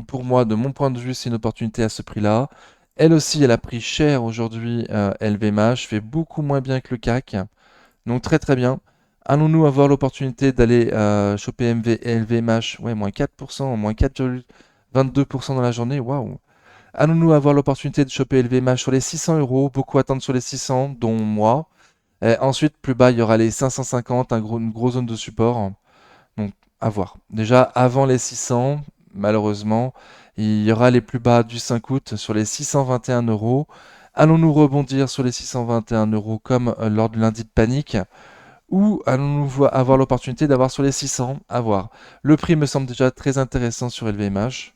Pour moi, de mon point de vue, c'est une opportunité à ce prix-là. Elle aussi, elle a pris cher aujourd'hui, LVMH, fait beaucoup moins bien que le CAC. Donc très très bien. Allons-nous avoir l'opportunité d'aller choper LVMH, ouais, moins 4%, moins 4,22% dans la journée, waouh. Allons-nous avoir l'opportunité de choper LVMH sur les 600 euros, beaucoup attendent sur les 600, dont moi. Et ensuite, plus bas, il y aura les 550, une grosse zone de support. Donc, à voir. Déjà, avant les 600, malheureusement, il y aura les plus bas du 5 août sur les 621 euros. Allons-nous rebondir sur les 621 euros comme lors du lundi de panique? Ou allons-nous avoir l'opportunité d'avoir sur les 600? À voir. Le prix me semble déjà très intéressant sur LVMH.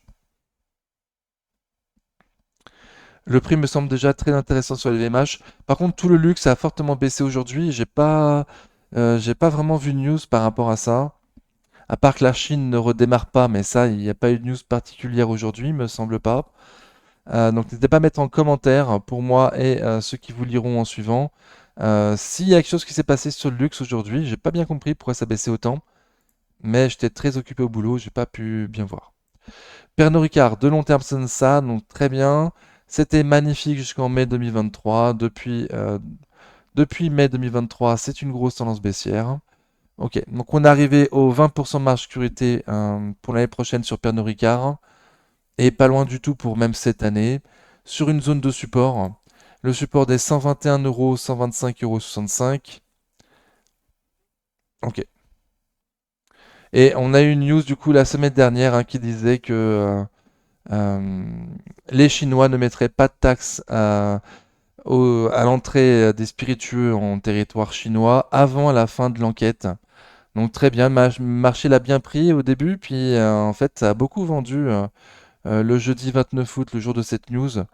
Le prix me semble déjà très intéressant sur LVMH. Par contre, tout le luxe a fortement baissé aujourd'hui. J'ai pas vraiment vu de news par rapport à ça. À part que la Chine ne redémarre pas, mais ça, il n'y a pas eu de news particulière aujourd'hui, me semble pas. Donc n'hésitez pas à mettre en commentaire pour moi et ceux qui vous liront en suivant. S'il y a quelque chose qui s'est passé sur le luxe aujourd'hui, j'ai pas bien compris pourquoi ça baissait autant, mais j'étais très occupé au boulot, j'ai pas pu bien voir. Pernod Ricard, de long terme, c'est ça, donc très bien. C'était magnifique jusqu'en mai 2023. Depuis mai 2023, c'est une grosse tendance baissière. Ok, donc on est arrivé au 20% de marge sécurité pour l'année prochaine sur Pernod Ricard. Et pas loin du tout pour même cette année. Sur une zone de support. Le support des 121 euros, 125,65 €. Ok. Et on a eu une news du coup la semaine dernière qui disait que euh, les Chinois ne mettraient pas de taxes à l'entrée des spiritueux en territoire chinois avant la fin de l'enquête. Donc très bien, le marché l'a bien pris au début, puis en fait ça a beaucoup vendu le jeudi 29 août, le jour de cette news.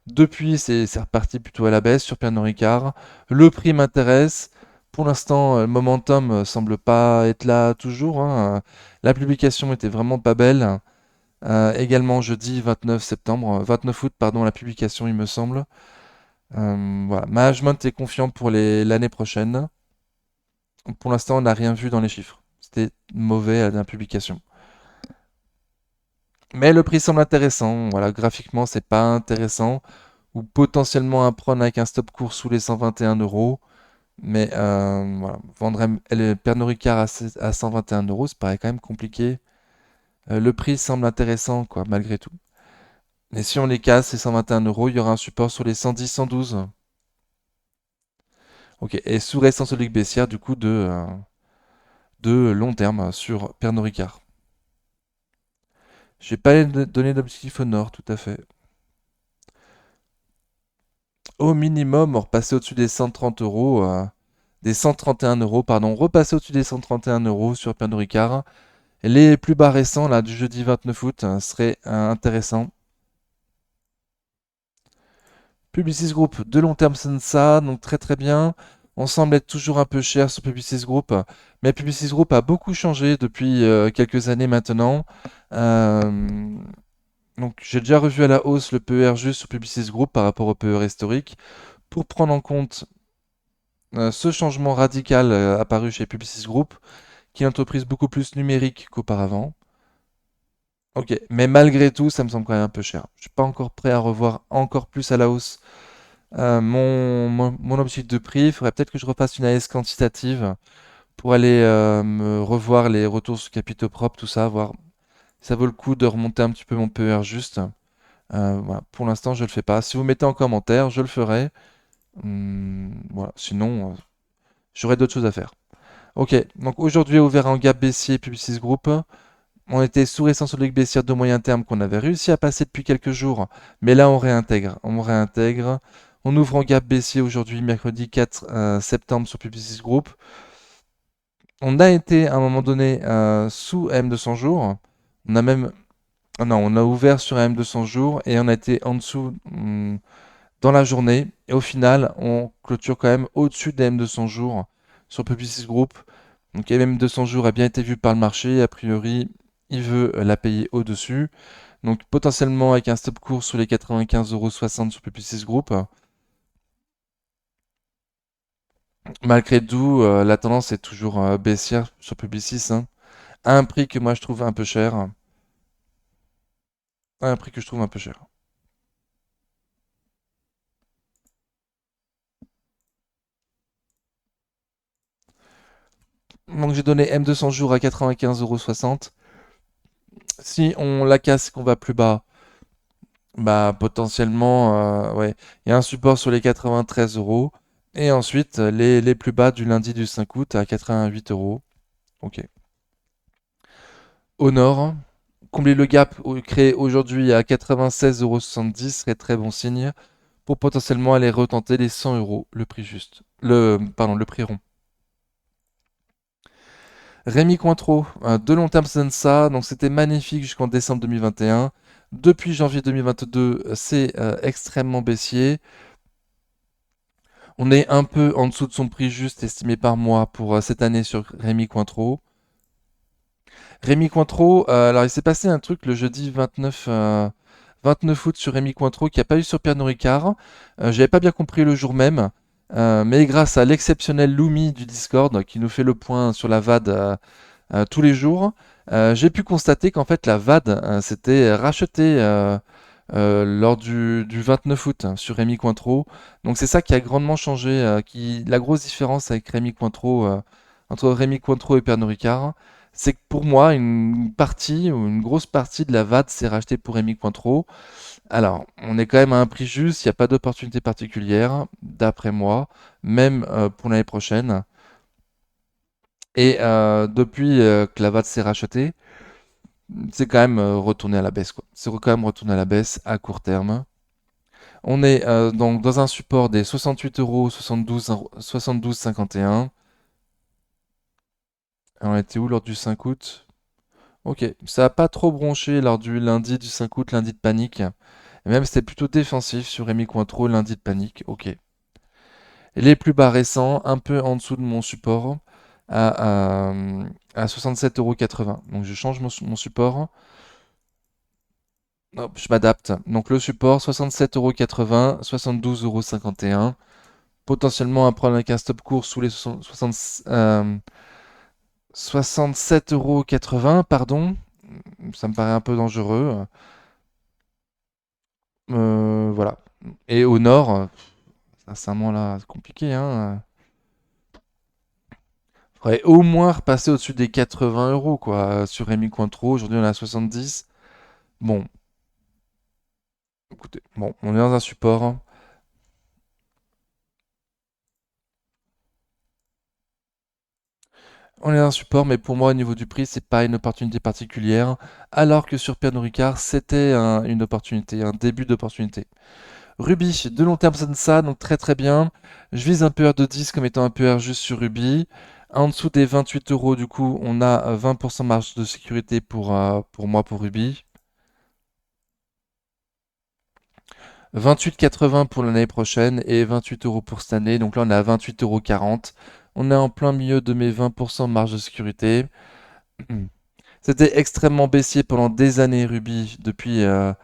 Depuis, c'est reparti plutôt à la baisse sur Pernod Ricard. Le prix m'intéresse. Pour l'instant, le momentum semble pas être là toujours, hein. La publication était vraiment pas belle. Également jeudi 29 septembre, 29 août, pardon, la publication, il me semble. Voilà. Management est confiant pour l'année prochaine. Pour l'instant, on n'a rien vu dans les chiffres. C'était mauvais à la publication. Mais le prix semble intéressant. Voilà, graphiquement, c'est pas intéressant. Ou potentiellement à prendre avec un stop court sous les 121 euros. Mais voilà, vendre Pernod Ricard à 121 euros, ça paraît quand même compliqué. Le prix semble intéressant, quoi, malgré tout. Et si on les casse, ces 121 euros, il y aura un support sur les 110, 112. Ok, et sous récent solide baissière, du coup, de long terme sur Pernod Ricard. J'ai pas donné d'objectif au nord, tout à fait. Au minimum, on repassait au-dessus des 130 euros, des 131 euros, pardon, repasser au-dessus des 131 euros sur Pernod Ricard. Les plus bas récents, là, du jeudi 29 août, seraient intéressants. Publicis Group, de long terme, c'est ça, donc très très bien. On semble être toujours un peu cher sur Publicis Group, mais Publicis Group a beaucoup changé depuis quelques années maintenant. Euh, donc j'ai déjà revu à la hausse le PER juste sur Publicis Group par rapport au PER historique pour prendre en compte ce changement radical apparu chez Publicis Group, qui est une entreprise beaucoup plus numérique qu'auparavant. Ok, mais malgré tout, ça me semble quand même un peu cher. Je suis pas encore prêt à revoir encore plus à la hausse mon objectif de prix. Il faudrait peut-être que je refasse une AS quantitative pour aller me revoir les retours sur capitaux propres, tout ça, voir si ça vaut le coup de remonter un petit peu mon PER juste. Voilà. Pour l'instant, je le fais pas. Si vous mettez en commentaire, je le ferai. Voilà. Sinon, j'aurai d'autres choses à faire. Ok, donc aujourd'hui ouvert en gap baissier Publicis Group. On était sous récent sur le baissière de moyen terme qu'on avait réussi à passer depuis quelques jours, mais là on réintègre. On réintègre. On ouvre en gap baissier aujourd'hui, mercredi 4 septembre sur Publicis Group. On a été à un moment donné sous AM200 jours. On a même. Non, on a ouvert sur AM200 jours et on a été en dessous dans la journée. Et au final, on clôture quand même au-dessus des M200 jours sur Publicis Group. Donc MM200 jours a bien été vu par le marché. A priori, il veut la payer au-dessus. Donc potentiellement avec un stop court sur les 95,60 € sur Publicis Group. Malgré tout, la tendance est toujours baissière sur Publicis, hein, à un prix que moi je trouve un peu cher. À un prix que je trouve un peu cher. Donc j'ai donné M200 jours à 95,60 €. Si on la casse et qu'on va plus bas, bah potentiellement, ouais, il y a un support sur les 93 euros. Et ensuite, les plus bas du lundi du 5 août à 88 euros. Ok. Au nord, combler le gap créé aujourd'hui à 96,70 € serait très bon signe pour potentiellement aller retenter les 100 euros, le prix juste. Pardon, le prix rond. Rémi Cointreau, de long terme, c'est ça. Donc c'était magnifique jusqu'en décembre 2021. Depuis janvier 2022, c'est extrêmement baissier. On est un peu en dessous de son prix juste estimé par mois pour cette année sur Rémi Cointreau. Rémi Cointreau, alors il s'est passé un truc le jeudi 29 août sur Rémi Cointreau qui n'y a pas eu sur Pernod Ricard. J'avais pas bien compris le jour même, mais grâce à l'exceptionnel Lumi du Discord qui nous fait le point sur la VAD tous les jours, j'ai pu constater qu'en fait la VAD s'était rachetée lors du 29 août sur Rémi Cointreau. Donc c'est ça qui a grandement changé, la grosse différence avec Rémi Cointreau, entre Rémi Cointreau et Pernod Ricard, c'est que pour moi, une partie ou une grosse partie de la VAD s'est rachetée pour Rémi Cointreau. Alors, on est quand même à un prix juste, il n'y a pas d'opportunité particulière, d'après moi, même pour l'année prochaine. Et depuis que la VAD s'est rachetée, c'est quand même retourné à la baisse, quoi. C'est quand même retourné à la baisse à court terme. On est donc dans un support des 68 euros, 72, 72,51. On était où lors du 5 août? Ok, ça a pas trop bronché lors du lundi du 5 août, lundi de panique. Et même c'était plutôt défensif sur Rémi Cointreau, lundi de panique. Ok. Et les plus bas récents, un peu en dessous de mon support, à, à 67,80 €. Donc je change mon support. Hop, je m'adapte. Donc le support 67,80 €, 72,51 €. Potentiellement un problème avec un stop court sous les 67,80 €, pardon. Ça me paraît un peu dangereux. Voilà. Et au nord, sincèrement là, c'est compliqué, hein. Faudrait au moins repasser au-dessus des 80 € quoi, sur Rémi Cointreau. Aujourd'hui on est à 70. Bon, écoutez, bon, on est dans un support. On est dans un support, mais pour moi, au niveau du prix, c'est pas une opportunité particulière. Alors que sur Pernod Ricard, c'était une opportunité, un début d'opportunité. Ruby, de long terme, ça donne ça, donc très très bien. Je vise un PR de 10 comme étant un PR juste sur Ruby. En dessous des 28 euros, du coup, on a 20% marge de sécurité pour moi, pour Ruby. 28,80 pour l'année prochaine et 28 euros pour cette année. Donc là, on est à 28,40 €. On est en plein milieu de mes 20% de marge de sécurité. C'était extrêmement baissier pendant des années, Ruby. Depuis de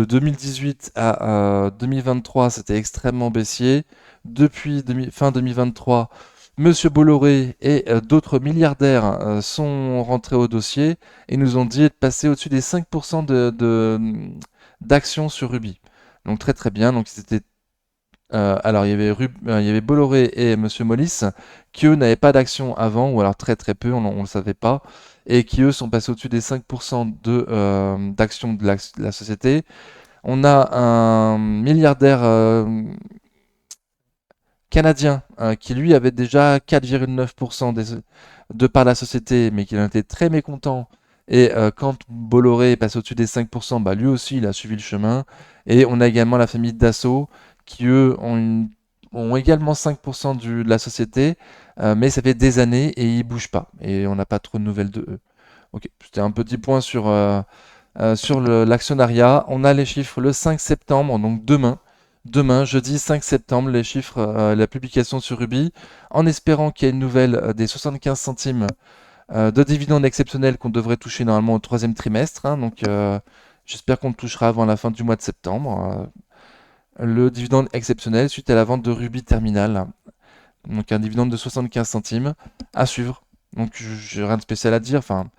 2018 à 2023, c'était extrêmement baissier. Depuis fin 2023, Monsieur Bolloré et d'autres milliardaires sont rentrés au dossier et nous ont dit de passer au-dessus des 5% d'actions sur Ruby. Donc très très bien. Donc c'était alors, il y avait Bolloré et Monsieur Molis qui, eux, n'avaient pas d'action avant, ou alors très très peu, on ne le savait pas, et qui, eux, sont passés au-dessus des 5% d'actions de la société. On a un milliardaire canadien qui, lui, avait déjà 4,9% de part de la société, mais qui en était très mécontent. Et quand Bolloré est passé au-dessus des 5%, bah, lui aussi, il a suivi le chemin. Et on a également la famille Dassault, qui eux ont également 5% de la société, mais ça fait des années et ils bougent pas. Et on n'a pas trop de nouvelles de eux. Ok, c'était un petit point sur l'actionnariat. On a les chiffres le 5 septembre, donc demain. Demain, jeudi 5 septembre, les chiffres, la publication sur Ruby, en espérant qu'il y ait une nouvelle des 75 centimes de dividendes exceptionnels qu'on devrait toucher normalement au troisième trimestre, hein. Donc, j'espère qu'on le touchera avant la fin du mois de septembre. Le dividende exceptionnel suite à la vente de Ruby Terminal. Donc, un dividende de 75 centimes à suivre. Donc, j'ai rien de spécial à dire. Enfin,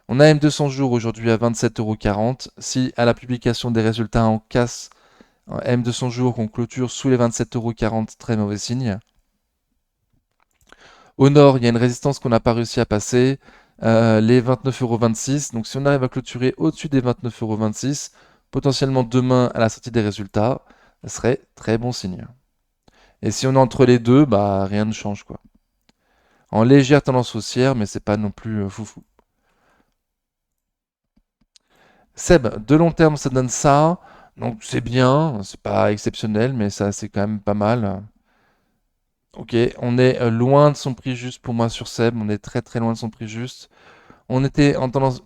on a M200 jours aujourd'hui à 27,40 €. Si à la publication des résultats on casse un M200 jours qu'on clôture sous les 27,40 €, très mauvais signe. Au nord, il y a une résistance qu'on n'a pas réussi à passer, les 29,26 €. Donc si on arrive à clôturer au-dessus des 29,26 €, potentiellement demain à la sortie des résultats, ça serait très bon signe. Et si on est entre les deux, bah rien ne change quoi. En légère tendance haussière, mais c'est pas non plus foufou. Seb, de long terme, ça donne ça. Donc c'est bien, c'est pas exceptionnel, mais ça c'est quand même pas mal. Ok, on est loin de son prix juste pour moi sur Seb, on est très très loin de son prix juste. On est en tendance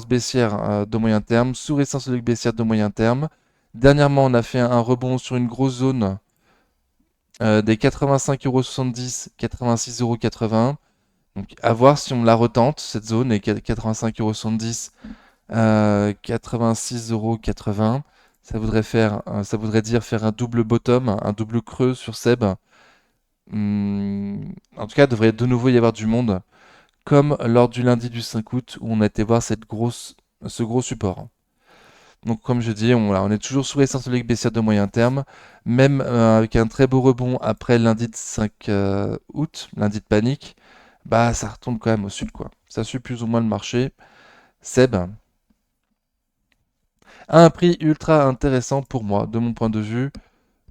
baissière de moyen terme, sous résistance de baissière de moyen terme. Dernièrement, on a fait un rebond sur une grosse zone des 85,70 €, 86,80 €. Donc à voir si on la retente, cette zone, et 85,70 €, 86,80 €. Ça voudrait dire faire un double bottom, un double creux sur Seb. En tout cas, il devrait de nouveau y avoir du monde, comme lors du lundi du 5 août où on a été voir ce gros support. Donc, comme je dis, voilà, on est toujours sous les symboliques baissières de moyen terme, même avec un très beau rebond après le lundi de 5 août, lundi de panique, bah ça retombe quand même au sud, quoi. Ça suit plus ou moins le marché. Seb a un prix ultra intéressant pour moi, de mon point de vue.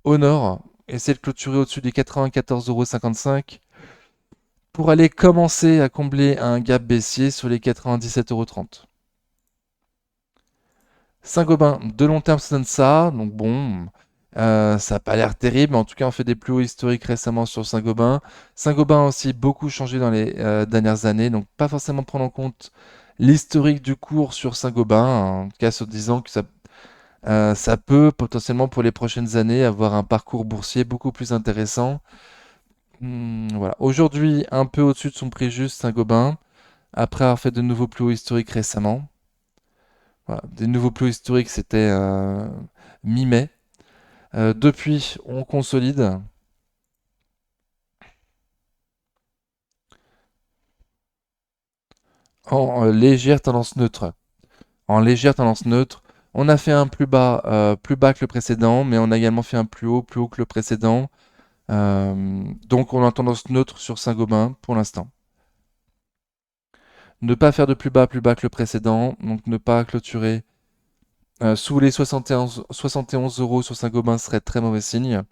Au nord, essaie de clôturer au-dessus des 94,55 € pour aller commencer à combler un gap baissier sur les 97,30 €. Saint-Gobain, de long terme, ça donne ça. Donc bon, Ça n'a pas l'air terrible, mais en tout cas, on fait des plus hauts historiques récemment sur Saint-Gobain. Saint-Gobain a aussi beaucoup changé dans les dernières années, donc pas forcément prendre en compte l'historique du cours sur Saint-Gobain, en tout cas se disant que ça peut potentiellement pour les prochaines années avoir un parcours boursier beaucoup plus intéressant. Voilà. Aujourd'hui, un peu au-dessus de son prix juste, Saint-Gobain, après avoir fait de nouveaux plus hauts historiques récemment. Voilà. Des nouveaux plus hauts historiques, c'était mi-mai. Depuis, on consolide en légère tendance neutre. En légère tendance neutre, on a fait un plus bas que le précédent, mais on a également fait un plus haut que le précédent. Donc on a tendance neutre sur Saint-Gobain pour l'instant. Ne pas faire de plus bas que le précédent, donc ne pas clôturer sous les 71 euros sur Saint-Gobain serait très mauvais signe.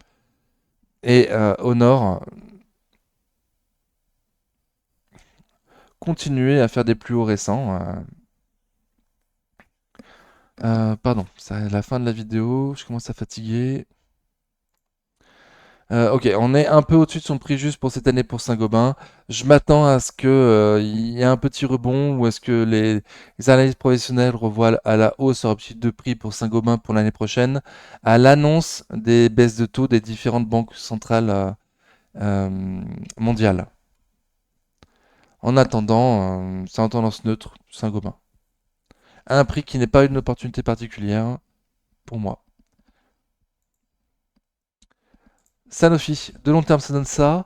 Et au nord, continuer à faire des plus hauts récents. Pardon, c'est la fin de la vidéo, je commence à fatiguer. Ok, on est un peu au-dessus de son prix juste pour cette année pour Saint-Gobain. Je m'attends à ce que il y ait un petit rebond ou est-ce que les analystes professionnels revoient à la hausse leur objectif de prix pour Saint-Gobain pour l'année prochaine à l'annonce des baisses de taux des différentes banques centrales euh, mondiales. En attendant, c'est en tendance neutre, Saint-Gobain. À un prix qui n'est pas une opportunité particulière pour moi. Sanofi, de long terme, ça donne ça.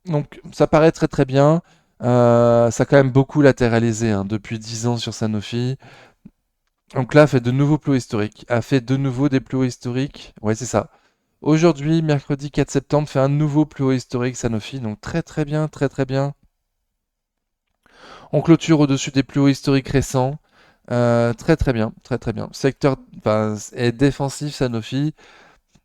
Donc ça paraît très très bien. Ça a quand même beaucoup latéralisé hein, depuis 10 ans sur Sanofi. Donc là, a fait de nouveaux plus hauts historiques. A fait de nouveau des plus hauts historiques. Ouais, c'est ça. Aujourd'hui, mercredi 4 septembre, fait un nouveau plus haut historique Sanofi. Donc très très bien, très très bien. On clôture au-dessus des plus hauts historiques récents. Très très bien, très très bien. Secteur enfin, est défensif Sanofi.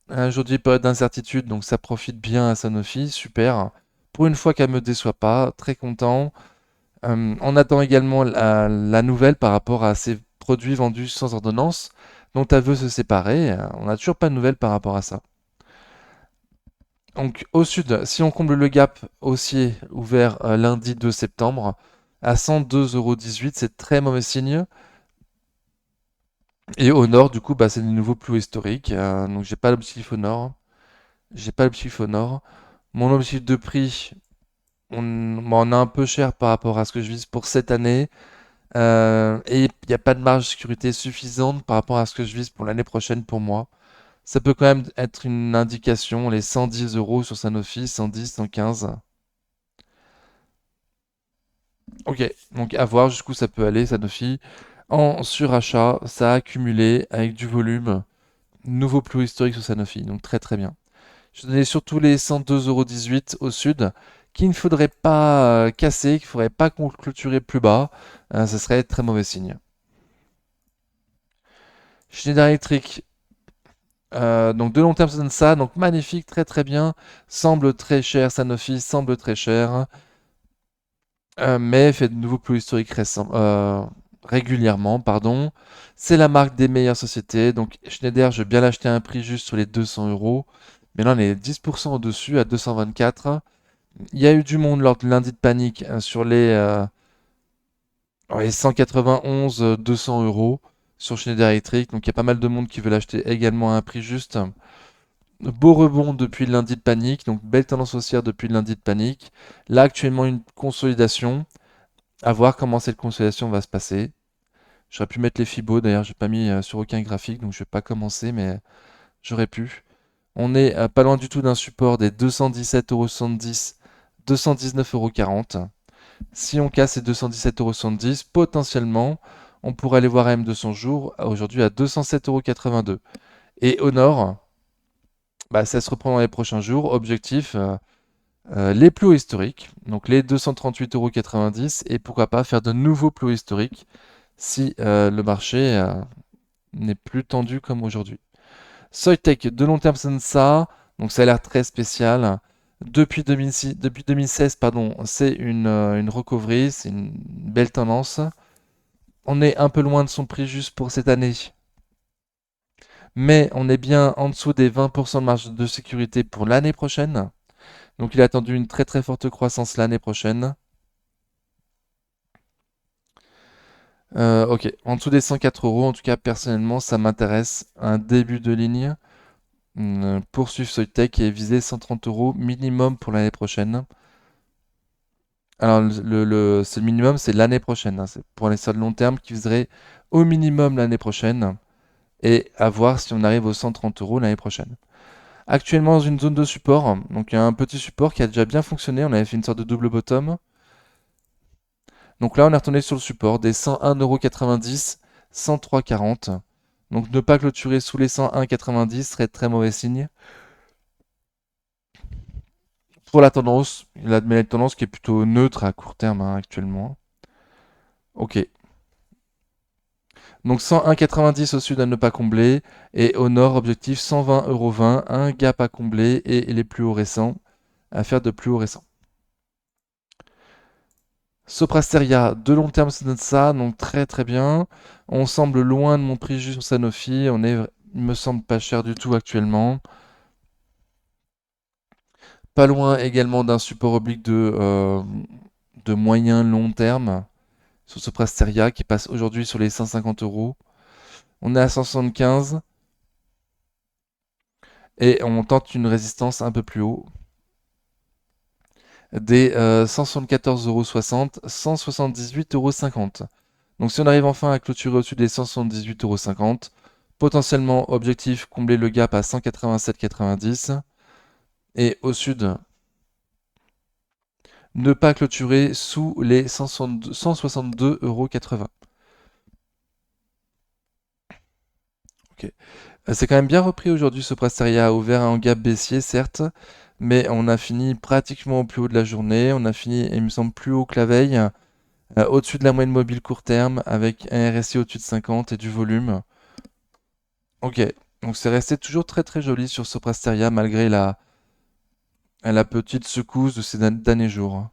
Aujourd'hui, période d'incertitude, donc ça profite bien à Sanofi. Super. Pour une fois qu'elle me déçoit pas, très content. On attend également la nouvelle par rapport à ces produits vendus sans ordonnance dont elle veut se séparer. On n'a toujours pas de nouvelles par rapport à ça. Donc au sud, si on comble le gap haussier ouvert lundi 2 septembre à 102,18 €, c'est très mauvais signe. Et au nord, du coup, bah, c'est de nouveau plus haut historique. Donc j'ai pas l'objectif au nord. J'ai pas l'objectif au nord. Mon objectif de prix, on est un peu cher par rapport à ce que je vise pour cette année. Et il n'y a pas de marge de sécurité suffisante par rapport à ce que je vise pour l'année prochaine pour moi. Ça peut quand même être une indication, les 110 euros sur Sanofi, 110, 115. Ok, donc à voir jusqu'où ça peut aller, Sanofi. En surachat, ça a accumulé avec du volume. Nouveau plus haut historique sur Sanofi, donc très très bien. Je donnais surtout les 102,18 € au sud, qu'il ne faudrait pas casser, qu'il ne faudrait pas clôturer plus bas. Ce serait très mauvais signe. Schneider Electric, donc de long terme, ça donne ça. Donc magnifique, très très bien. Semble très cher, Sanofi semble très cher. Mais fait de nouveaux plus historiques régulièrement, pardon. C'est la marque des meilleures sociétés. Donc Schneider, je vais bien l'acheter à un prix juste sur les 200 euros. Mais là, on est 10% au-dessus à 224. Il y a eu du monde lors de lundi de panique sur les 191, 200 euros sur Schneider Electric. Donc il y a pas mal de monde qui veut l'acheter également à un prix juste. Beau rebond depuis le lundi de panique, donc belle tendance haussière depuis le lundi de panique. Là, actuellement, une consolidation. À voir comment cette consolidation va se passer. J'aurais pu mettre les Fibos, d'ailleurs, j'ai pas mis sur aucun graphique, donc je vais pas commencer, mais j'aurais pu. On est pas loin du tout d'un support des 217,70 €, 219,40 €. Si on casse ces 217,70 €, potentiellement, on pourrait aller voir AM200 jours aujourd'hui à 207,82 €. Et au nord, bah, ça se reprend dans les prochains jours. Objectif, les plus hauts historiques, donc les 238,90 € et pourquoi pas faire de nouveaux plus hauts historiques si le marché n'est plus tendu comme aujourd'hui. Soitec, de long terme, ça donne ça, donc ça a l'air très spécial. Depuis 2016, pardon, c'est une recovery, c'est une belle tendance. On est un peu loin de son prix juste pour cette année. mais on est bien en dessous des 20% de marge de sécurité pour l'année prochaine. Donc il a attendu une très très forte croissance l'année prochaine. Ok, en dessous des 104 euros, en tout cas personnellement, ça m'intéresse. Un début de ligne. Poursuivre Soitec et viser 130 euros minimum pour l'année prochaine. Alors, ce minimum, c'est l'année prochaine, hein. C'est pour les sur le long terme qui viserait au minimum l'année prochaine et à voir si on arrive aux 130 euros l'année prochaine. Actuellement, dans une zone de support, donc il y a un petit support qui a déjà bien fonctionné. On avait fait une sorte de double bottom. Donc là, on est retourné sur le support des 101,90 €, 103,40 €. Donc ne pas clôturer sous les 101,90 serait très mauvais signe. Pour la tendance, il admet une tendance qui est plutôt neutre à court terme, hein, actuellement. Ok. Donc 101,90 au sud à ne pas combler. Et au nord, objectif 120,20 €, un gap à combler et les plus hauts récents à faire de plus hauts récents. Soprasteria, de long terme, ça donne ça, donc très très bien. On semble loin de mon prix juste sur Sanofi. Il me semble pas cher du tout actuellement. Pas loin également d'un support oblique de moyen long terme sur Soprasteria qui passe aujourd'hui sur les 150 euros. On est à 175 et on tente une résistance un peu plus haut des 174,60 €, 178,50 €. Donc si on arrive enfin à clôturer au-dessus des 178,50 €, potentiellement objectif combler le gap à 187,90 € et au sud ne pas clôturer sous les 162,80 €. Ok. C'est quand même bien repris aujourd'hui. Ce Prasteria a ouvert un gap baissier, certes, mais on a fini pratiquement au plus haut de la journée. On a fini, il me semble, plus haut que la veille, au-dessus de la moyenne mobile court terme, avec un RSI au-dessus de 50 et du volume. Ok, donc c'est resté toujours très très joli sur Soprasteria malgré la petite secousse de ces derniers jours.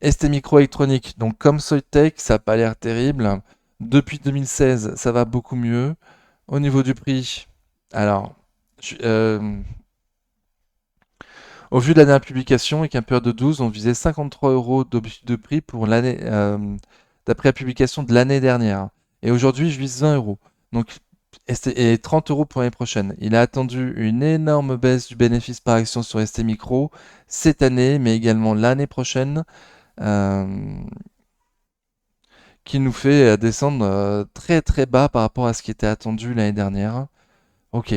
ST Microélectronique, donc comme Soitec, ça n'a pas l'air terrible. Depuis 2016, ça va beaucoup mieux. Au niveau du prix, alors, je- euh, au vu de la dernière publication, avec un peur de 12, on visait 53 € de prix pour l'année, d'après la publication de l'année dernière. Et aujourd'hui, je vise 20 euros. Donc, et 30 euros pour l'année prochaine. Il a attendu une énorme baisse du bénéfice par action sur ST Micro cette année, mais également l'année prochaine, euh, qui nous fait descendre très très bas par rapport à ce qui était attendu l'année dernière. Ok.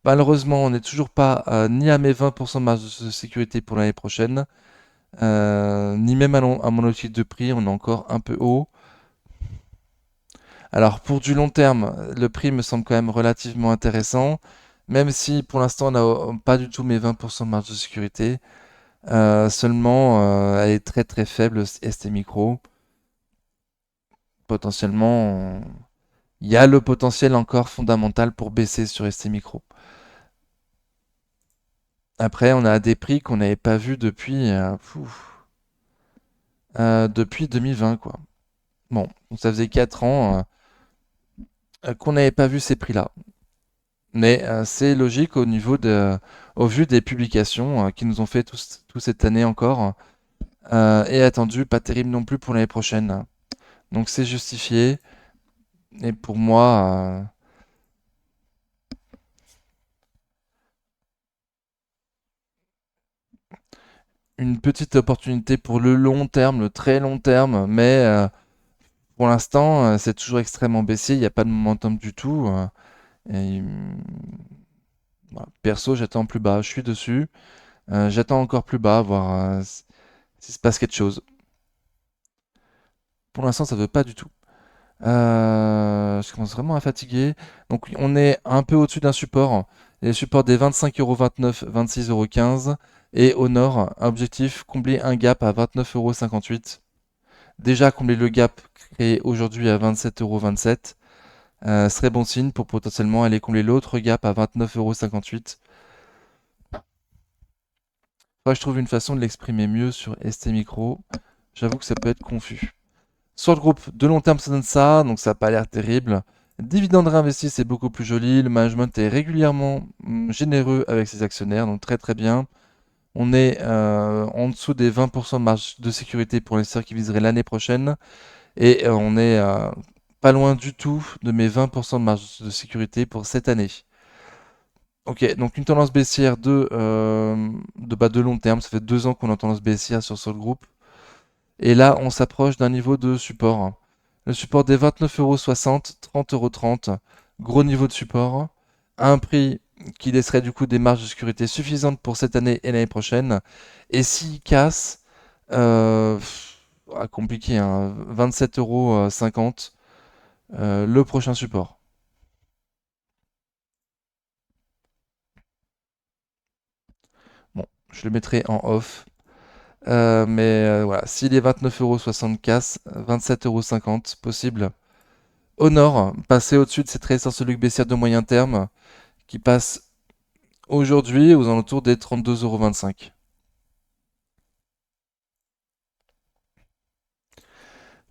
Malheureusement, on n'est toujours pas ni à mes 20% de marge de sécurité pour l'année prochaine, ni même à mon objectif de prix, on est encore un peu haut. Alors pour du long terme, le prix me semble quand même relativement intéressant, même si pour l'instant on n'a pas du tout mes 20% de marge de sécurité. Seulement, elle est très très faible, ST Micro. Potentiellement, il y a le potentiel encore fondamental pour baisser sur ST Micro. Après, on a des prix qu'on n'avait pas vus depuis 2020, quoi. Bon, donc ça faisait 4 ans qu'on n'avait pas vu ces prix-là. Mais c'est logique au vu des publications qui nous ont fait tout cette année encore, et attendu, pas terrible non plus pour l'année prochaine. Donc c'est justifié. Et pour moi, une petite opportunité pour le long terme, le très long terme, mais pour l'instant, c'est toujours extrêmement baissier, il n'y a pas de momentum du tout. Et, voilà. Perso, j'attends plus bas, je suis dessus. J'attends encore plus bas, voir s'il se passe quelque chose. Pour l'instant, ça veut pas du tout. Je commence vraiment à fatiguer. Donc, on est un peu au-dessus d'un support. Les supports des 25,29 €, 26,15 € et au nord, objectif combler un gap à 29,58 €. Déjà combler le gap créé aujourd'hui à 27,27 € serait bon signe pour potentiellement aller combler l'autre gap à 29,58 €. Faudrait que je trouve une façon de l'exprimer mieux sur ST Micro. J'avoue que ça peut être confus. Sur le groupe de long terme, ça donne ça, donc ça n'a pas l'air terrible. Dividende réinvesti, c'est beaucoup plus joli. Le management est régulièrement généreux avec ses actionnaires, donc très très bien. On est en dessous des 20% de marge de sécurité pour les investisseurs qui viseraient l'année prochaine. Et on est pas loin du tout de mes 20% de marge de sécurité pour cette année. Ok, donc une tendance baissière de long terme. Ça fait 2 ans qu'on est en tendance baissière sur Sol Group. Et là, on s'approche d'un niveau de support. Le support des 29,60 €, 30,30 €. Gros niveau de support. À un prix qui laisserait du coup des marges de sécurité suffisantes pour cette année et l'année prochaine. Et s'il casse, compliqué, hein, 27,50 €, le prochain support. Bon, je le mettrai en off. Mais voilà, s'il est 29,60 € casse, 27,50 € possible. Honor, passer au-dessus de cette résistance de Luc baissière de moyen terme, qui passe aujourd'hui aux alentours des 32,25 €.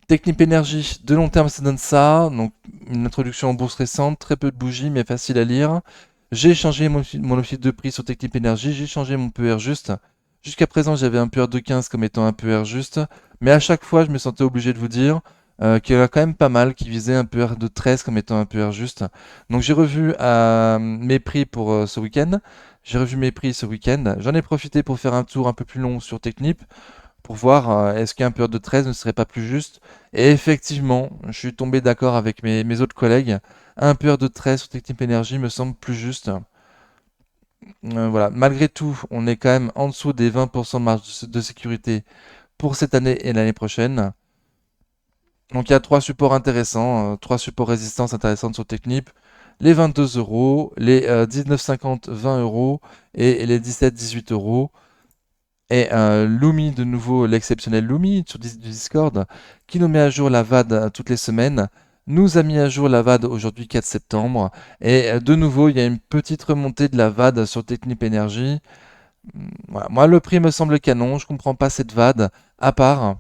Technip Energy, de long terme, ça donne ça. Donc, une introduction en bourse récente, très peu de bougies, mais facile à lire. J'ai changé mon objectif de prix sur Technip Energy, j'ai changé mon PER juste. Jusqu'à présent, j'avais un PER de 15 comme étant un PER juste, mais à chaque fois, je me sentais obligé de vous dire qu'il y en a quand même pas mal qui visaient un PER de 13 comme étant un PER juste. Donc, j'ai revu mes prix pour ce week-end. J'ai revu mes prix ce week-end. J'en ai profité pour faire un tour un peu plus long sur Technip pour voir est-ce qu'un PER de 13 ne serait pas plus juste. Et effectivement, je suis tombé d'accord avec mes autres collègues. Un PER de 13 sur Technip Energy me semble plus juste. Voilà. Malgré tout, on est quand même en dessous des 20% de marge de sécurité pour cette année et l'année prochaine. Donc il y a trois supports intéressants, trois supports résistance intéressantes sur Technip. Les 22 euros, les 19,50, 20 euros et les 17-18 euros. Et Lumi, de nouveau, l'exceptionnel Lumi sur Discord, qui nous met à jour la VAD toutes les semaines, nous a mis à jour la VAD aujourd'hui 4 septembre. Et de nouveau, il y a une petite remontée de la VAD sur Technip Energy. Voilà. Moi, le prix me semble canon, je comprends pas cette VAD, à part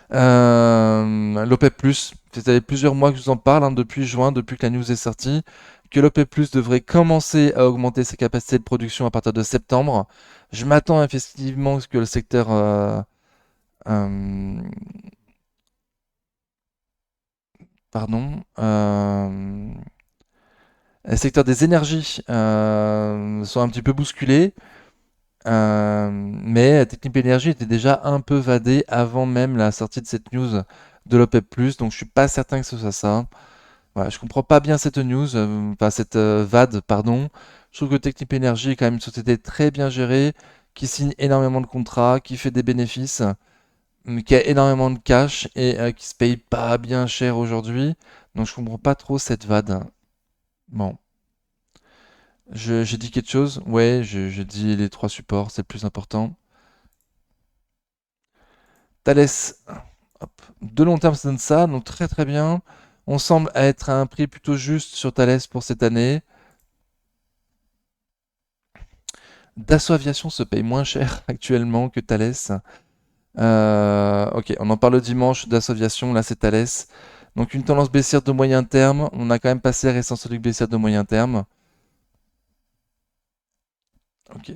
l'OPEP+. Ça fait plusieurs mois que je vous en parle, hein, depuis juin, depuis que la news est sortie, que l'OPEP+ devrait commencer à augmenter ses capacités de production à partir de septembre. Je m'attends effectivement à ce que le secteur, euh, pardon, le secteur des énergies soit un petit peu bousculé. Mais Technip Energy était déjà un peu vadé avant même la sortie de cette news de l'OPEP+, donc je suis pas certain que ce soit ça. Voilà, je comprends pas bien cette news, enfin cette VAD, pardon. Je trouve que Technip Energy est quand même une société très bien gérée, qui signe énormément de contrats, qui fait des bénéfices, qui a énormément de cash et qui se paye pas bien cher aujourd'hui. Donc je comprends pas trop cette VAD. Bon, j'ai dit quelque chose? Ouais, je dis les trois supports, c'est le plus important. Thales, hop, de long terme, ça donne ça, donc très très bien. On semble être à un prix plutôt juste sur Thales pour cette année. Dassault Aviation se paye moins cher actuellement que Thales. Ok, on en parle le dimanche. Dassault Aviation, là c'est Thales. Donc une tendance baissière de moyen terme. On a quand même passé la récente solide baissière de moyen terme. Ok.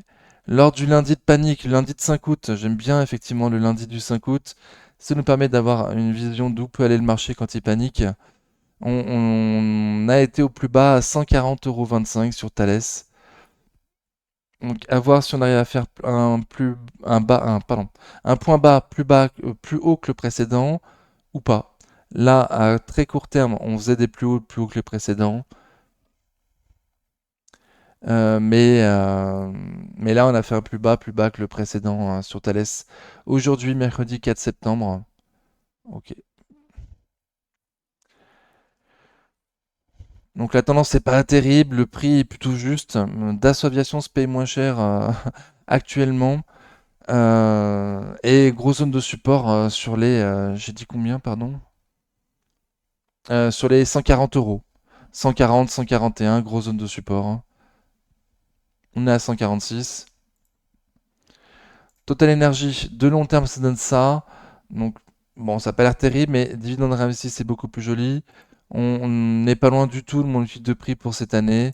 Lors du lundi de panique, le lundi de 5 août, j'aime bien effectivement le lundi du 5 août. Ça nous permet d'avoir une vision d'où peut aller le marché quand il panique. On a été au plus bas à 140,25 € sur Thales. Donc à voir si on arrive à faire un point bas, plus haut que le précédent ou pas. Là, à très court terme, on faisait des plus hauts que les précédents. Mais là, on a fait un plus bas que le précédent sur Thales. Aujourd'hui, mercredi 4 septembre. Ok. Donc la tendance n'est pas terrible, le prix est plutôt juste. Dassault Aviation se paye moins cher actuellement. Et grosse zone de support sur les... j'ai dit combien, pardon? Sur les 140 euros. 140, 141, grosse zone de support, hein. On est à 146. Total Energy, de long terme, ça donne ça. Donc Bon, ça n'a pas l'air terrible, mais dividende réinvesti, c'est beaucoup plus joli. On n'est pas loin du tout de mon étude de prix pour cette année.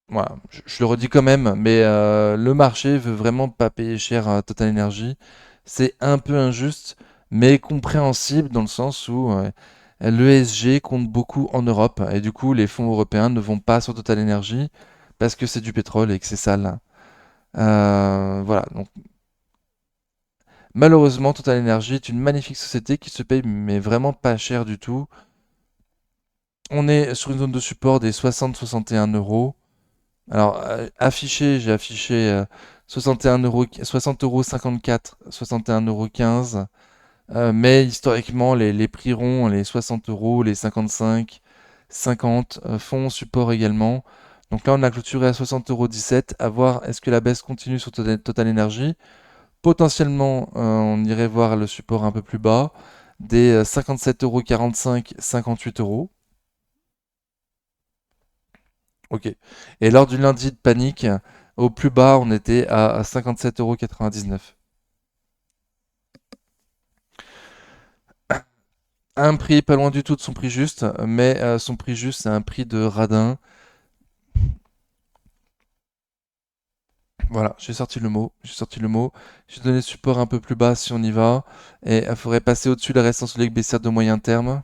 Voilà, je le redis quand même, mais le marché veut vraiment pas payer cher à Total Energy. C'est un peu injuste, mais compréhensible dans le sens où l'ESG compte beaucoup en Europe et du coup les fonds européens ne vont pas sur Total Energy parce que c'est du pétrole et que c'est sale. Voilà, donc malheureusement Total Energy est une magnifique société qui se paye mais vraiment pas cher du tout. On est sur une zone de support des 60-61 euros. Alors, j'ai affiché 61 euros, 60 € 54, 61 € 15. Mais historiquement, les prix ronds, les 60 euros, les 55, 50 font support également. Donc là, on a clôturé à 60 € 17. À voir, est-ce que la baisse continue sur Total Energy? Potentiellement, on irait voir le support un peu plus bas, des 57 € 45, 58 euros. Ok. Et lors du lundi de panique, au plus bas, on était à 57,99 € 99. Un prix pas loin du tout de son prix juste, mais son prix juste, c'est un prix de radin. Voilà, j'ai sorti le mot. J'ai sorti le mot. J'ai donné support un peu plus bas si on y va. Et il faudrait passer au-dessus de la résistance solide baissière de moyen terme,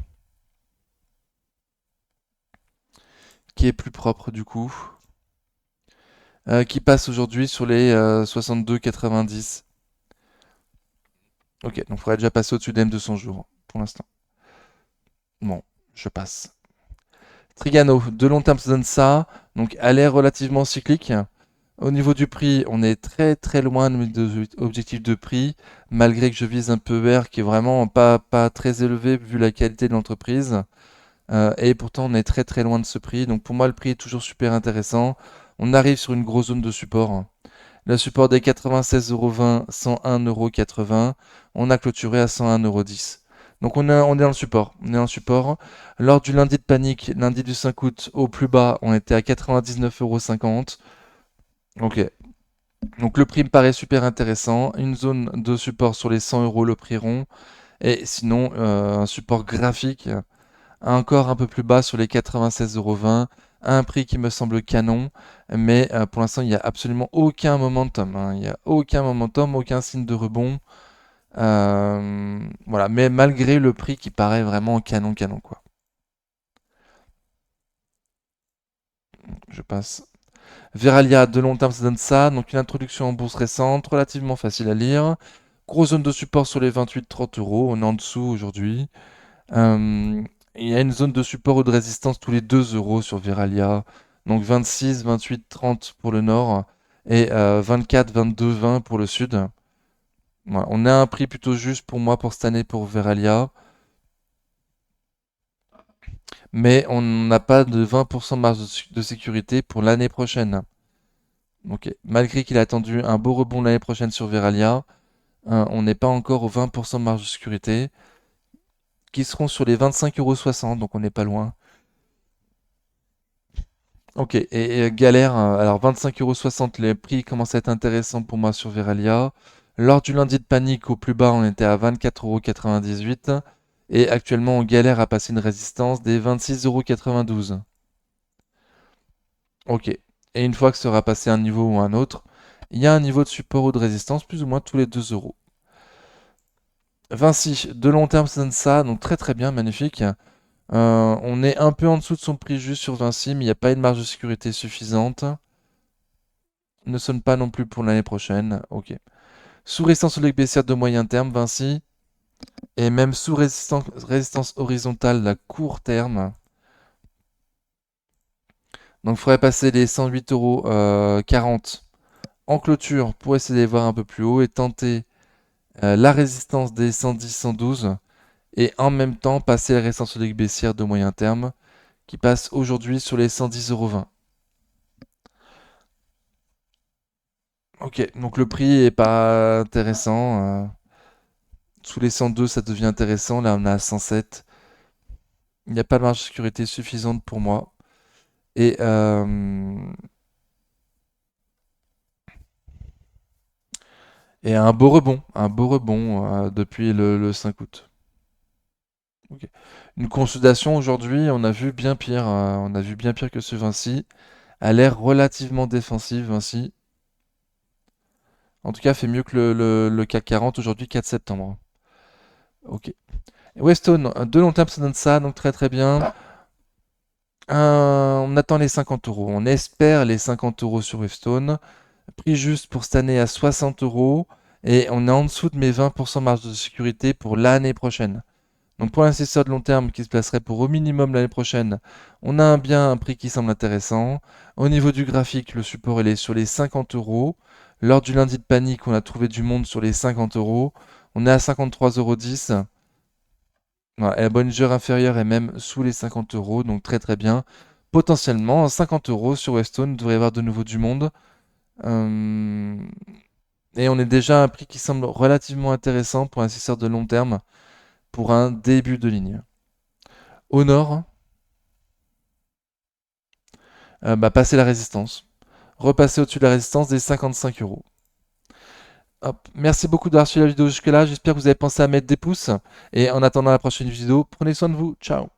qui est plus propre du coup, qui passe aujourd'hui sur les 62,90. Ok, donc il faudrait déjà passer au-dessus de M200 jours pour l'instant. Bon, je passe. Trigano, de long terme, ça donne ça. Donc, elle est relativement cyclique. Au niveau du prix, on est très très loin de mes deux objectifs de prix, malgré que je vise un PER qui est vraiment pas très élevé vu la qualité de l'entreprise. Et pourtant, on est très très loin de ce prix. Donc, pour moi, le prix est toujours super intéressant. On arrive sur une grosse zone de support. Le support des 96,20 €, 101,80 €. On a clôturé à 101,10 €. Donc on est dans le support. On est dans le support. Lors du lundi de panique, lundi du 5 août, au plus bas, on était à 99,50 €. Ok. Donc le prix me paraît super intéressant. Une zone de support sur les 100 € le prix rond. Et sinon, un support graphique encore un peu plus bas sur les 96,20 €, un prix qui me semble canon, mais pour l'instant, il n'y a absolument aucun momentum, hein. Il n'y a aucun momentum, aucun signe de rebond. Voilà, mais malgré le prix qui paraît vraiment canon, canon, quoi. Je passe. Veralia, de long terme, ça donne ça. Donc une introduction en bourse récente, relativement facile à lire. Grosse zone de support sur les 28-30 euros. On est en dessous aujourd'hui. Euh, il y a une zone de support ou de résistance tous les 2 euros sur Veralia. Donc 26, 28, 30 pour le nord et 24, 22, 20 pour le sud. Voilà, on a un prix plutôt juste pour moi pour cette année pour Veralia, mais on n'a pas de 20% de marge de sécurité pour l'année prochaine. Ok. Malgré qu'il a attendu un beau rebond l'année prochaine sur Veralia, on n'est pas encore aux 20% de marge de sécurité, qui seront sur les 25,60 €, donc on n'est pas loin. Ok, et galère, alors 25,60 €, les prix commencent à être intéressants pour moi sur Veralia. Lors du lundi de panique, au plus bas, on était à 24,98 €. Et actuellement, on galère à passer une résistance des 26,92 €. Ok, et une fois que sera passé un niveau ou un autre, il y a un niveau de support ou de résistance plus ou moins tous les 2 euros. Vinci, de long terme, ça donne ça, donc très très bien, magnifique. On est un peu en dessous de son prix juste sur Vinci, mais il n'y a pas une marge de sécurité suffisante. Ne sonne pas non plus pour l'année prochaine. Ok. Sous résistance solide baissière de moyen terme, Vinci. Et même sous résistance horizontale à court terme. Donc il faudrait passer les 108,40 € 40 en clôture pour essayer de voir un peu plus haut et tenter la résistance des 110, 112. Et en même temps passer la résistance solide baissière de moyen terme qui passe aujourd'hui sur les 110,20 €. Ok, donc le prix est pas intéressant. Sous les 102, ça devient intéressant. Là, on a 107. Il n'y a pas de marge de sécurité suffisante pour moi. Et Et un beau rebond depuis le 5 août. Ok. Une consolidation aujourd'hui, on a vu bien pire. On a vu bien pire que ce Vinci. A l'air relativement défensive, Vinci. En tout cas, fait mieux que le CAC 40 aujourd'hui, 4 septembre. Ok. Weston, de long terme, ça donne ça, donc très très bien. On attend les 50 euros. On espère les 50 euros sur Weston. Prix juste pour cette année à 60 euros. Et on est en dessous de mes 20% marge de sécurité pour l'année prochaine. Donc pour l'investisseur de long terme qui se placerait pour au minimum l'année prochaine, on a bien un prix qui semble intéressant. Au niveau du graphique, le support il est sur les 50 euros. Lors du lundi de panique, on a trouvé du monde sur les 50 euros. On est à 53,10 €. Voilà, et la Bollinger inférieure est même sous les 50 euros, donc très très bien. Potentiellement, 50 euros sur Weston, il devrait y avoir de nouveau du monde. Euh, Et on est déjà à un prix qui semble relativement intéressant pour un investisseur de long terme pour un début de ligne. Au nord, passer la résistance. Repasser au-dessus de la résistance des 55 euros. Hop. Merci beaucoup d'avoir suivi la vidéo jusque-là. J'espère que vous avez pensé à mettre des pouces. Et en attendant la prochaine vidéo, prenez soin de vous. Ciao.